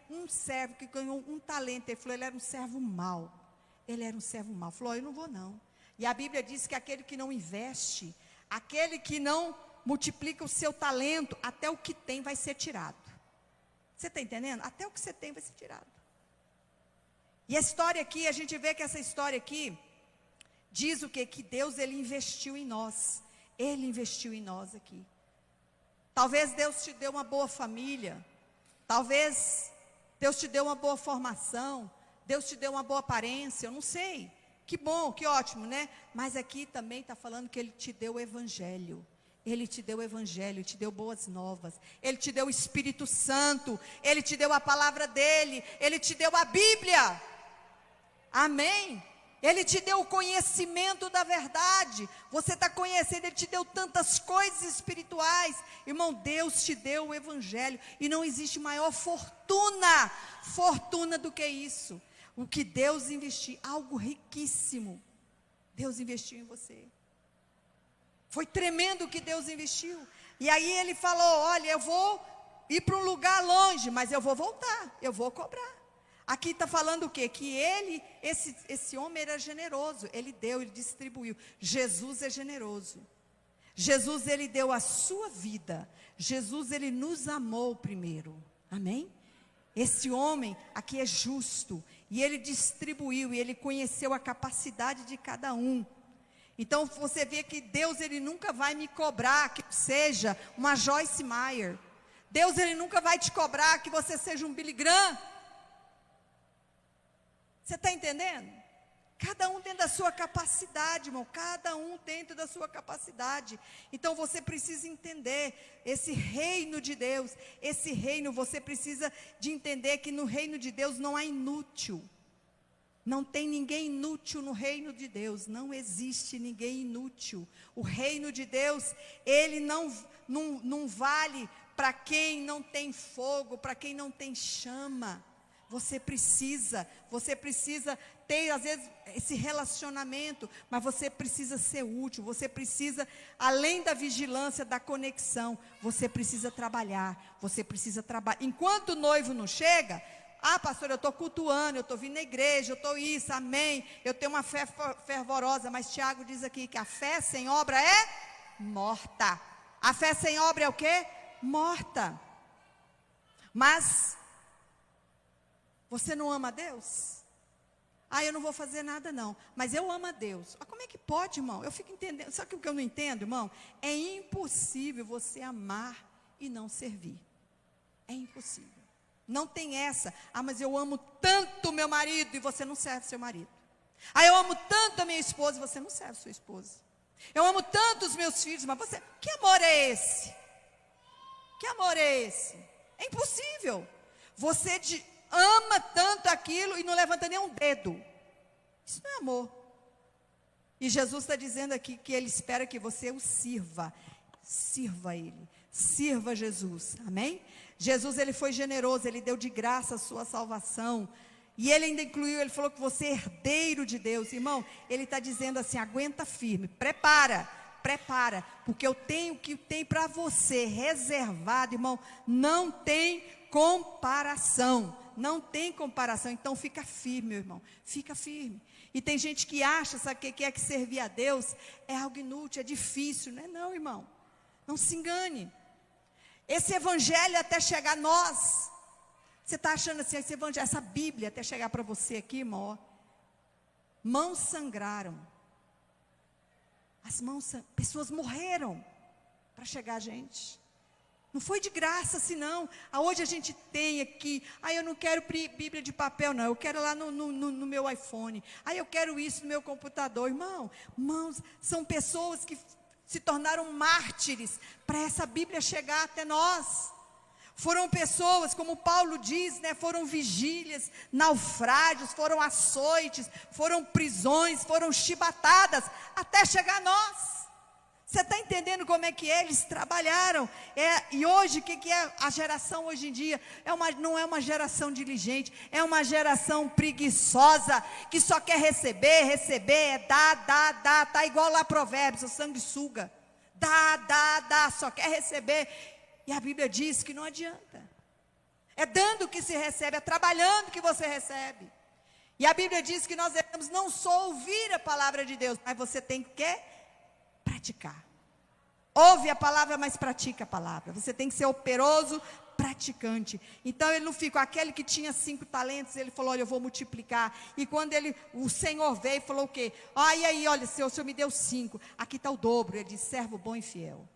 um servo que ganhou um talento, ele falou: ele era um servo mau. Ele era um servo mau. Falou: eu não vou não. E a Bíblia diz que aquele que não investe, aquele que não multiplica o seu talento, até o que tem vai ser tirado. Você está entendendo? Até o que você tem vai ser tirado. E a história aqui, a gente vê que essa história aqui diz o quê? Que Deus, ele investiu em nós. Ele investiu em nós aqui. Talvez Deus te deu uma boa família. Talvez Deus te deu uma boa formação. Deus te deu uma boa aparência. Eu não sei. Que bom, que ótimo, né? Mas aqui também está falando que ele te deu o evangelho. Ele te deu o evangelho, ele te deu boas novas. Ele te deu o Espírito Santo. Ele te deu a palavra dele. Ele te deu a Bíblia. Amém? Ele te deu o conhecimento da verdade. Você está conhecendo, Ele te deu tantas coisas espirituais. Irmão, Deus te deu o Evangelho. E não existe maior fortuna do que isso. O que Deus investiu, algo riquíssimo. Deus investiu em você. Foi tremendo o que Deus investiu. E aí Ele falou, olha, eu vou ir para um lugar longe, mas eu vou voltar, eu vou cobrar. Aqui está falando o quê? Que ele, esse homem era generoso, ele deu, ele distribuiu. Jesus é generoso. Jesus, ele deu a sua vida. Jesus, ele nos amou primeiro. Amém? Esse homem aqui é justo. E ele distribuiu, e ele conheceu a capacidade de cada um. Então, você vê que Deus, ele nunca vai me cobrar que seja uma Joyce Meyer. Deus, ele nunca vai te cobrar que você seja um Billy Graham. Você está entendendo? Cada um dentro da sua capacidade, irmão. Cada um dentro da sua capacidade. Então você precisa entender esse reino de Deus. Esse reino, você precisa de entender que no reino de Deus não há inútil. Não tem ninguém inútil no reino de Deus. Não existe ninguém inútil. O reino de Deus, ele não vale para quem não tem fogo, para quem não tem chama. Você precisa ter, às vezes, esse relacionamento, mas você precisa ser útil, você precisa, além da vigilância, da conexão, você precisa trabalhar. Enquanto o noivo não chega, pastor, eu estou cultuando, eu estou vindo na igreja, eu estou isso, amém, eu tenho uma fé fervorosa, mas Tiago diz aqui que a fé sem obra é morta. A fé sem obra é o quê? Morta. Mas você não ama a Deus? Eu não vou fazer nada não, mas eu amo a Deus. Como é que pode, irmão? Eu fico entendendo, sabe o que eu não entendo, irmão? É impossível você amar e não servir. É impossível. Não tem essa, mas eu amo tanto meu marido e você não serve seu marido. Eu amo tanto a minha esposa e você não serve sua esposa. Eu amo tanto os meus filhos, mas você, que amor é esse? Que amor é esse? É impossível. Você ama tanto aquilo e não levanta nem um dedo. Isso não é amor. E Jesus está dizendo aqui que Ele espera que você o sirva. Sirva Ele. Sirva Jesus. Amém? Jesus, Ele foi generoso. Ele deu de graça a sua salvação. E Ele ainda incluiu, Ele falou que você é herdeiro de Deus. Irmão, Ele está dizendo assim, aguenta firme. Prepara. Porque eu tenho o que tem para você reservado, irmão. Não tem comparação. Não tem comparação, então fica firme, meu irmão, fica firme. E tem gente que acha, sabe o que é que servir a Deus é algo inútil, é difícil, não é não, irmão, não se engane. Esse evangelho até chegar a nós, você está achando assim, esse evangelho, essa Bíblia até chegar para você aqui, irmão, mãos sangraram, pessoas morreram para chegar a gente. Não foi de graça assim não. Hoje a gente tem aqui, eu não quero Bíblia de papel não, eu quero lá no meu iPhone, eu quero isso no meu computador. Irmãos, são pessoas que se tornaram mártires para essa Bíblia chegar até nós. Foram pessoas, como Paulo diz, foram vigílias, naufrágios, foram açoites, foram prisões, foram chibatadas, até chegar a nós. Você está entendendo como é que eles trabalharam? E hoje, o que é a geração hoje em dia? Não é uma geração diligente, é uma geração preguiçosa, que só quer receber, dá, tá igual lá Provérbios, o sanguessuga. Dá, só quer receber. E a Bíblia diz que não adianta. É dando que se recebe, é trabalhando que você recebe. E a Bíblia diz que nós devemos não só ouvir a palavra de Deus, mas você tem que praticar. Ouve a palavra, mas pratica a palavra. Você tem que ser operoso, praticante. Então ele não fica, aquele que tinha 5 talentos, ele falou, olha, eu vou multiplicar. E quando o Senhor veio e falou o quê? E aí, olha, o Senhor me deu 5, aqui está o dobro. Ele disse, servo bom e fiel.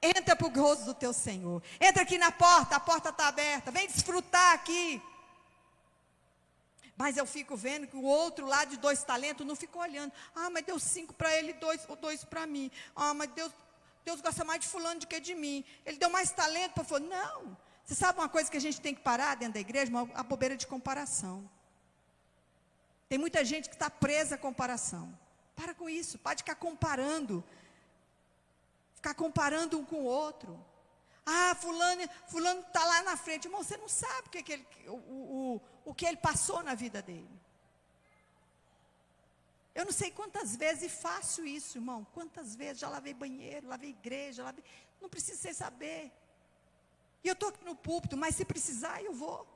Entra para o gozo do teu Senhor. Entra aqui na porta, a porta está aberta. Vem desfrutar aqui. Mas eu fico vendo que o outro lá de 2 talentos não ficou olhando. Mas deu 5 para ele, 2 para mim. Mas Deus gosta mais de fulano do que de mim. Ele deu mais talento para fulano. Não. Você sabe uma coisa que a gente tem que parar dentro da igreja? A bobeira de comparação. Tem muita gente que está presa à comparação. Para com isso, pode ficar comparando um com o outro. Ah, fulano está lá na frente. Irmão, você não sabe o que ele passou na vida dele. Eu não sei quantas vezes faço isso, irmão. Quantas vezes já lavei banheiro, lavei igreja, não precisa você saber. E eu estou aqui no púlpito, mas se precisar eu vou.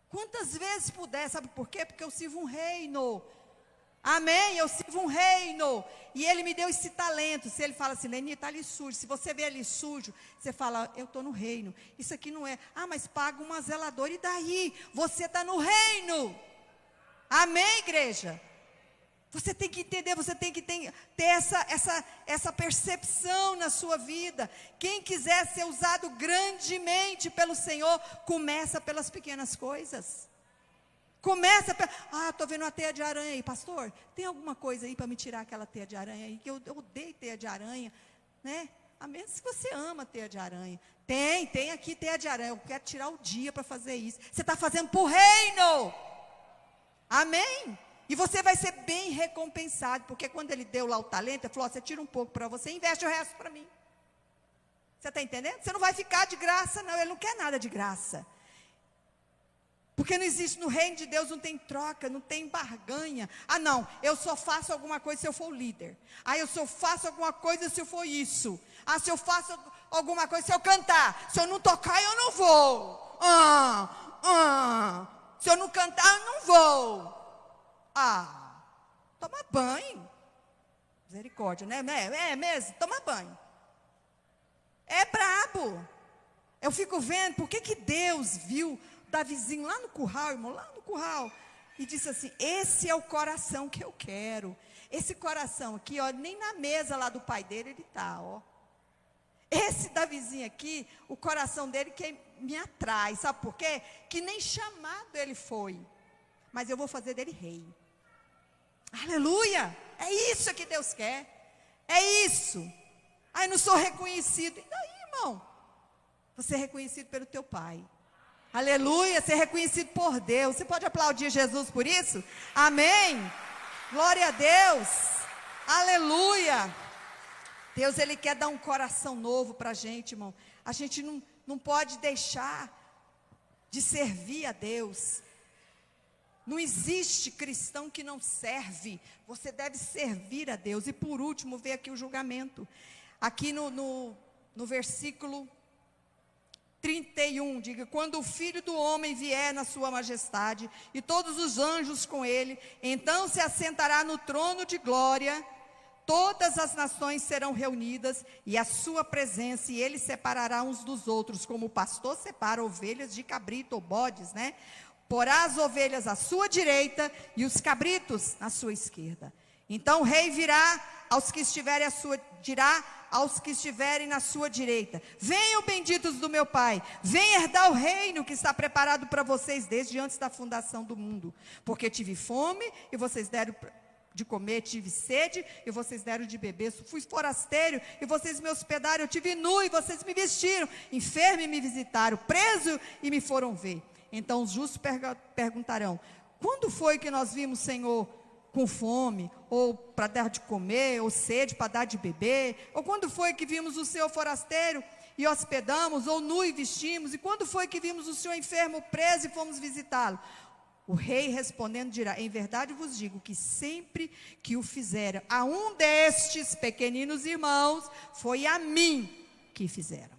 Quantas vezes puder, sabe por quê? Porque eu sirvo um reino. Amém? Eu sirvo um reino. E ele me deu esse talento. Se ele fala assim, Leni, está ali sujo. Se você vê ali sujo, você fala, eu estou no reino. Isso aqui não é. Ah, mas paga uma zeladora. E daí? Você está no reino. Amém, igreja? Você tem que entender, você tem que ter essa percepção na sua vida. Quem quiser ser usado grandemente pelo Senhor, começa pelas pequenas coisas. Estou vendo uma teia de aranha aí, pastor, tem alguma coisa aí para me tirar aquela teia de aranha aí, que eu odeio teia de aranha, né? A menos que você ama teia de aranha. Tem aqui teia de aranha, eu quero tirar o dia para fazer isso. Você está fazendo para o reino. Amém? E você vai ser bem recompensado, porque quando ele deu lá o talento, ele falou, você tira um pouco para você e investe o resto para mim. Você está entendendo? Você não vai ficar de graça, não, ele não quer nada de graça. Porque não existe, no reino de Deus não tem troca, não tem barganha. Ah não, eu só faço alguma coisa se eu for o líder. Ah, eu só faço alguma coisa se eu for isso. Ah, se eu faço alguma coisa se eu cantar. Se eu não tocar, eu não vou. Se eu não cantar, eu não vou. Ah, toma banho. Misericórdia, né? É mesmo, toma banho. É brabo. Eu fico vendo, por que Deus viu Davizinho lá no curral, irmão, lá no curral, e disse assim, esse é o coração que eu quero. Esse coração aqui, ó, nem na mesa lá do pai dele ele está, ó. Esse Davizinho aqui, o coração dele que me atrai, sabe por quê? Que nem chamado ele foi, mas eu vou fazer dele rei. Aleluia! É isso que Deus quer. É isso. Ai, não sou reconhecido. E daí, irmão? Você é reconhecido pelo teu pai. Aleluia, ser reconhecido por Deus. Você pode aplaudir Jesus por isso? Amém? Glória a Deus. Aleluia. Deus, Ele quer dar um coração novo para a gente, irmão. A gente não pode deixar de servir a Deus. Não existe cristão que não serve. Você deve servir a Deus. E por último, vê aqui o julgamento. Aqui no versículo 31, diga, quando o Filho do Homem vier na sua majestade, e todos os anjos com ele, então se assentará no trono de glória, todas as nações serão reunidas, e a sua presença, e ele separará uns dos outros, como o pastor separa ovelhas de cabrito ou bodes, né? Porá as ovelhas à sua direita, e os cabritos à sua esquerda. Então o rei dirá aos que estiverem na sua direita, venham benditos do meu Pai, venham herdar o reino que está preparado para vocês desde antes da fundação do mundo, porque tive fome e vocês deram de comer, tive sede e vocês deram de beber, fui forasteiro e vocês me hospedaram, eu tive nu e vocês me vestiram, enfermo e me visitaram, preso e me foram ver. Então os justos perguntarão, quando foi que nós vimos, Senhor, com fome, ou para dar de comer, ou sede para dar de beber? Ou quando foi que vimos o Senhor forasteiro e hospedamos, ou nu e vestimos? E quando foi que vimos o Senhor enfermo, preso e fomos visitá-lo? O rei respondendo dirá, em verdade vos digo que sempre que o fizeram a um destes pequeninos irmãos, foi a mim que fizeram.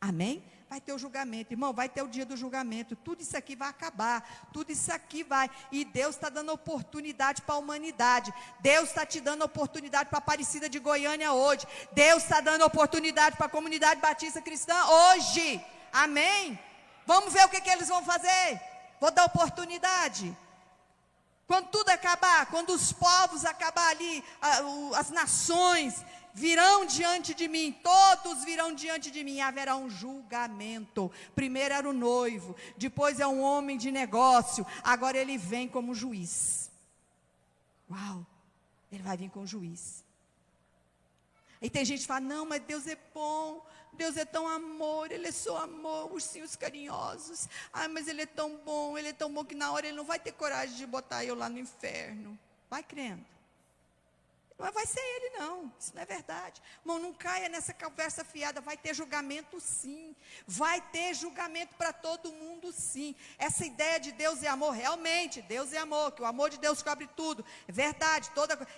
Amém? Vai ter o julgamento, irmão, vai ter o dia do julgamento, tudo isso aqui vai acabar, tudo isso aqui vai, e Deus está dando oportunidade para a humanidade, Deus está te dando oportunidade para a Aparecida de Goiânia hoje, Deus está dando oportunidade para a comunidade batista cristã hoje, amém? Vamos ver o que eles vão fazer, vou dar oportunidade. Quando tudo acabar, quando os povos acabar ali, as nações virão diante de mim, todos virão diante de mim, haverá um julgamento. Primeiro era o noivo, depois é um homem de negócio, agora ele vem como juiz. Uau, ele vai vir como juiz. Aí tem gente que fala, não, mas Deus é bom, Deus é tão amor, Ele é só amor, ursinhos carinhosos. Ah, mas Ele é tão bom que na hora Ele não vai ter coragem de botar eu lá no inferno. Vai crendo. Não vai ser Ele não, isso não é verdade. Irmão, não caia nessa conversa fiada, vai ter julgamento sim. Vai ter julgamento para todo mundo sim. Essa ideia de Deus é amor, realmente, Deus é amor, que o amor de Deus cobre tudo. É verdade,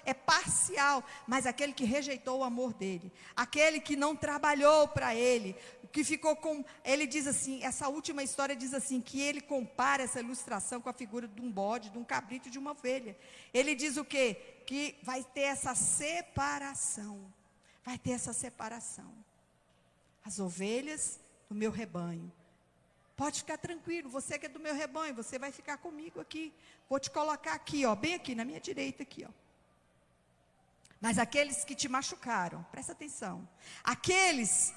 é parcial. Mas aquele que rejeitou o amor dele, aquele que não trabalhou para ele, que ficou com, ele diz assim, essa última história diz assim, que ele compara essa ilustração com a figura de um bode, de um cabrito e de uma ovelha. Ele diz o quê? Que vai ter essa separação, vai ter essa separação. As ovelhas do meu rebanho. Pode ficar tranquilo, você que é do meu rebanho, você vai ficar comigo aqui. Vou te colocar aqui, ó, bem aqui, na minha direita aqui, ó. Mas aqueles que te machucaram, presta atenção. Aqueles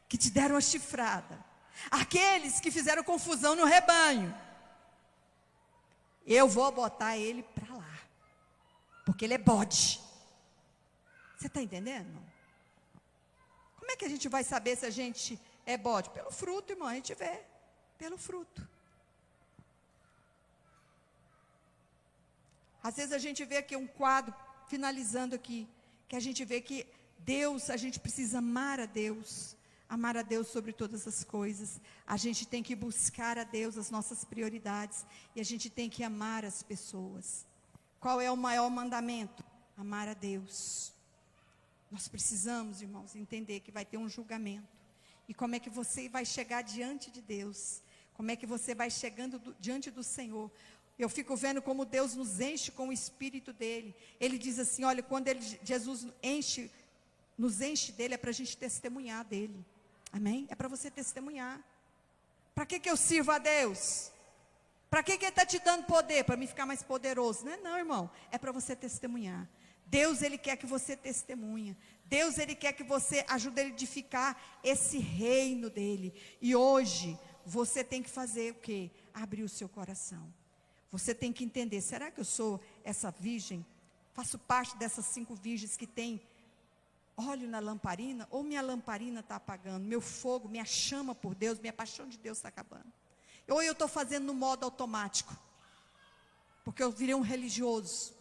que te deram a chifrada, aqueles que fizeram confusão no rebanho, eu vou botar ele para lá, porque ele é bode. Você está entendendo? Como é que a gente vai saber se a gente é bode? Pelo fruto, irmão, a gente vê, pelo fruto. Às vezes a gente vê aqui um quadro, finalizando aqui, que a gente vê que Deus, a gente precisa amar a Deus sobre todas as coisas. A gente tem que buscar a Deus as nossas prioridades, e a gente tem que amar as pessoas. Qual é o maior mandamento? Amar a Deus. Nós precisamos, irmãos, entender que vai ter um julgamento. E como é que você vai chegar diante de Deus? Como é que você vai chegando diante do Senhor? Eu fico vendo como Deus nos enche com o Espírito dEle. Ele diz assim, olha, quando Jesus nos enche dEle, é para a gente testemunhar dEle. Amém? É para você testemunhar. Para que eu sirvo a Deus? Para que Ele está te dando poder? Para me ficar mais poderoso? Não é não, irmão. É para você testemunhar. Deus, Ele quer que você testemunha. Deus, Ele quer que você ajude a edificar esse reino dEle. E hoje, você tem que fazer o quê? Abrir o seu coração. Você tem que entender, será que eu sou essa virgem? Faço parte dessas 5 virgens que tem óleo na lamparina? Ou minha lamparina está apagando? Meu fogo, minha chama por Deus, minha paixão de Deus está acabando? Ou eu estou fazendo no modo automático? Porque eu virei um religioso.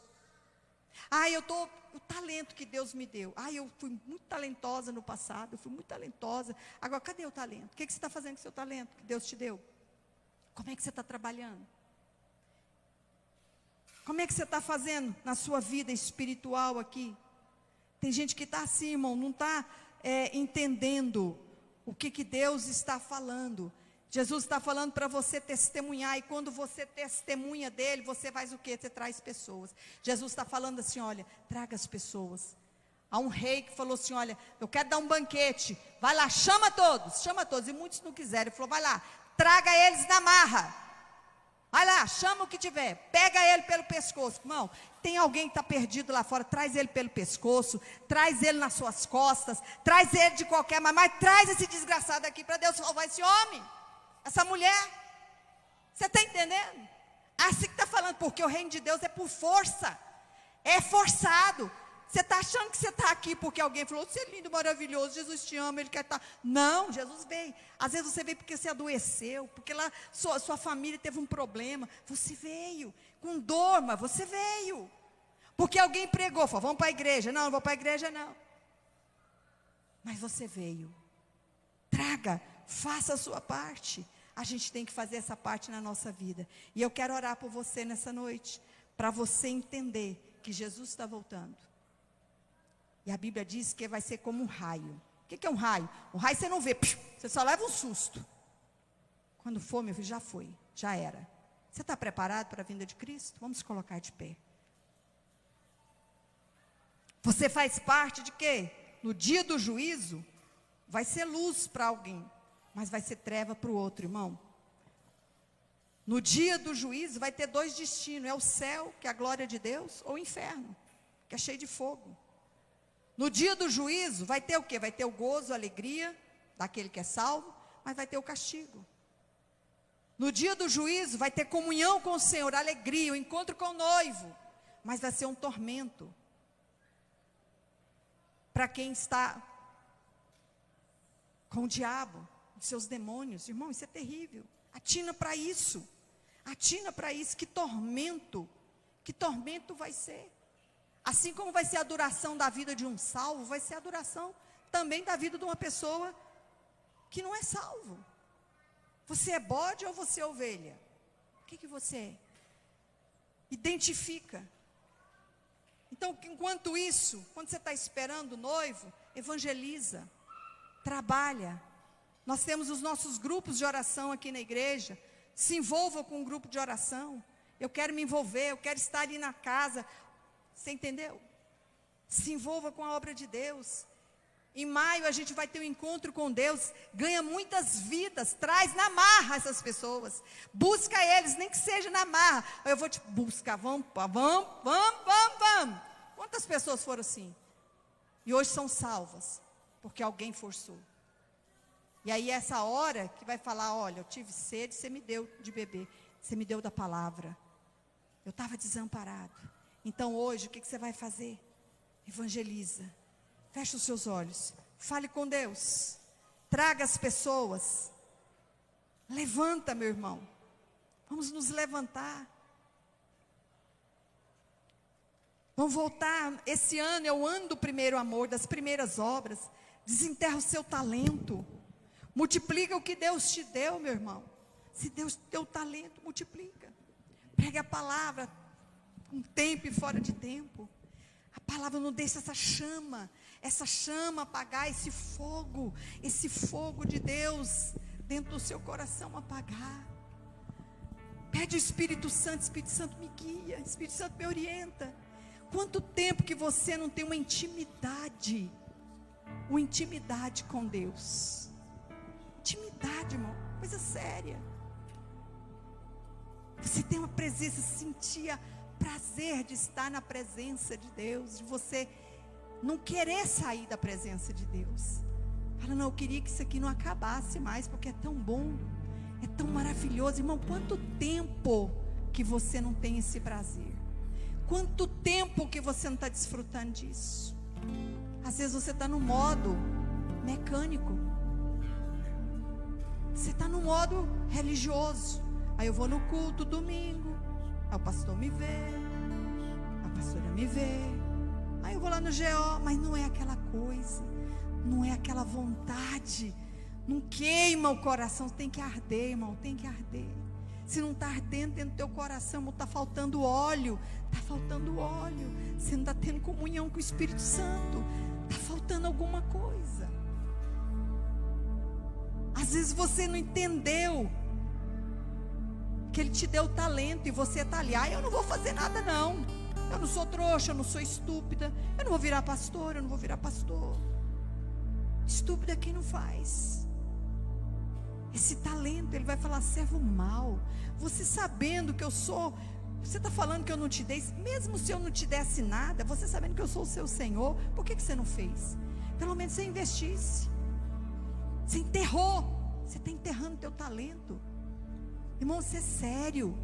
O talento que Deus me deu. Eu fui muito talentosa no passado, eu fui muito talentosa. Agora, cadê o talento? O que você está fazendo com o seu talento que Deus te deu? Como é que você está trabalhando? Como é que você está fazendo na sua vida espiritual aqui? Tem gente que está assim, irmão, não está entendendo o que Deus está falando. Jesus está falando para você testemunhar, e quando você testemunha dele, você faz o quê? Você traz pessoas. Jesus está falando assim, olha, traga as pessoas. Há um rei que falou assim, olha, eu quero dar um banquete, vai lá, chama todos, e muitos não quiseram. Ele falou, vai lá, traga eles na marra. Vai lá, chama o que tiver, pega ele pelo pescoço. Irmão, tem alguém que está perdido lá fora, traz ele pelo pescoço, traz ele nas suas costas, traz ele de qualquer maneira, mas traz esse desgraçado aqui para Deus salvar esse homem, essa mulher. Você está entendendo? Assim que está falando, porque o reino de Deus é por força, é forçado. Você está achando que você está aqui porque alguém falou, você é lindo, maravilhoso, Jesus te ama, Ele quer estar. Não, Jesus veio. Às vezes você veio porque você adoeceu, porque lá sua família teve um problema. Você veio com dor, mas você veio. Porque alguém pregou, falou, vamos para a igreja. Não vou para a igreja não. Mas você veio. Traga, faça a sua parte. A gente tem que fazer essa parte na nossa vida. E eu quero orar por você nessa noite, para você entender que Jesus está voltando. E a Bíblia diz que vai ser como um raio. O que é um raio? Um raio você não vê, você só leva um susto. Quando for, meu filho, já foi, já era. Você está preparado para a vinda de Cristo? Vamos se colocar de pé. Você faz parte de quê? No dia do juízo, vai ser luz para alguém, mas vai ser treva para o outro, irmão. No dia do juízo vai ter 2 destinos, é o céu, que é a glória de Deus, ou o inferno, que é cheio de fogo. No dia do juízo vai ter o quê? Vai ter o gozo, a alegria daquele que é salvo, mas vai ter o castigo. No dia do juízo vai ter comunhão com o Senhor, alegria, o encontro com o noivo, mas vai ser um tormento. para quem está com o diabo, os seus demônios. Irmão, isso é terrível. Atina para isso. Atina para isso. Que tormento vai ser. Assim como vai ser a duração da vida de um salvo, vai ser a duração também da vida de uma pessoa que não é salvo. Você é bode ou você é ovelha? O que você é? Identifica. Então, enquanto isso, quando você está esperando o noivo, evangeliza, trabalha. Nós temos os nossos grupos de oração aqui na igreja. Se envolva com um grupo de oração. Eu quero me envolver, eu quero estar ali na casa. Você entendeu? Se envolva com a obra de Deus. Em maio a gente vai ter um encontro com Deus. Ganha muitas vidas. Traz na marra essas pessoas. Busca eles, nem que seja na marra. Eu vou te buscar. Vamos. Quantas pessoas foram assim? E hoje são salvas. Porque alguém forçou. E aí essa hora que vai falar, olha, eu tive sede, você me deu de beber. Você me deu da palavra. Eu estava desamparado. Então hoje, o que você vai fazer? Evangeliza. Feche os seus olhos. Fale com Deus. Traga as pessoas. Levanta, meu irmão. Vamos nos levantar. Vamos voltar. Esse ano é o ano do primeiro amor, das primeiras obras. Desenterra o seu talento. Multiplica o que Deus te deu, meu irmão. Se Deus te deu talento, multiplica. Pregue a palavra com tempo e fora de tempo. A palavra não deixa essa chama apagar, esse fogo de Deus dentro do seu coração apagar. Pede o Espírito Santo me guia, Espírito Santo me orienta. Quanto tempo que você não tem uma intimidade com Deus? Intimidade, irmão, coisa séria. Você tem uma presença, sentia prazer de estar na presença de Deus, de você não querer sair da presença de Deus. Fala, não, eu queria que isso aqui não acabasse mais, porque é tão bom, é tão maravilhoso. Irmão, quanto tempo que você não tem esse prazer? Quanto tempo que você não está desfrutando disso? Às vezes você está no modo mecânico. Você está no modo religioso. Aí eu vou no culto domingo. Aí o pastor me vê. A pastora me vê. Aí eu vou lá no GO. Mas não é aquela coisa. Não é aquela vontade. Não queima o coração. Tem que arder, irmão. Tem que arder. Se não está ardendo dentro do teu coração, está faltando óleo. Está faltando óleo. Você não está tendo comunhão com o Espírito Santo. Está faltando alguma coisa. Às vezes você não entendeu que Ele te deu talento e você está ali. Eu não vou fazer nada não. Eu não sou trouxa, eu não sou estúpida. Eu não vou virar pastor, eu não vou virar pastor. Estúpida é quem não faz. Esse talento, Ele vai falar, servo mau. Você sabendo que eu sou... Você está falando que eu não te dei. Mesmo se eu não te desse nada, você sabendo que eu sou o seu Senhor, por que você não fez? Pelo menos você investisse. Você enterrou. Você está enterrando o teu talento. Irmão, você é sério.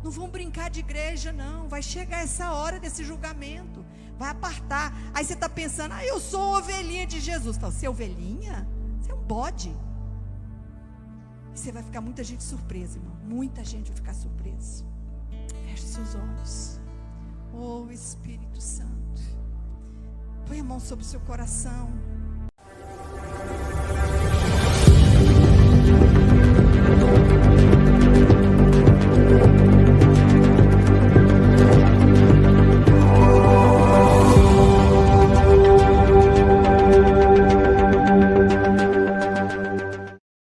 Não vão brincar de igreja não. Vai chegar essa hora desse julgamento. Vai apartar. Aí você está pensando, eu sou ovelhinha de Jesus. Você é ovelhinha? Você é um bode. E você vai ficar muita gente surpresa, irmão. Muita gente vai ficar surpresa. Feche seus olhos. Oh Espírito Santo. Põe a mão sobre o seu coração.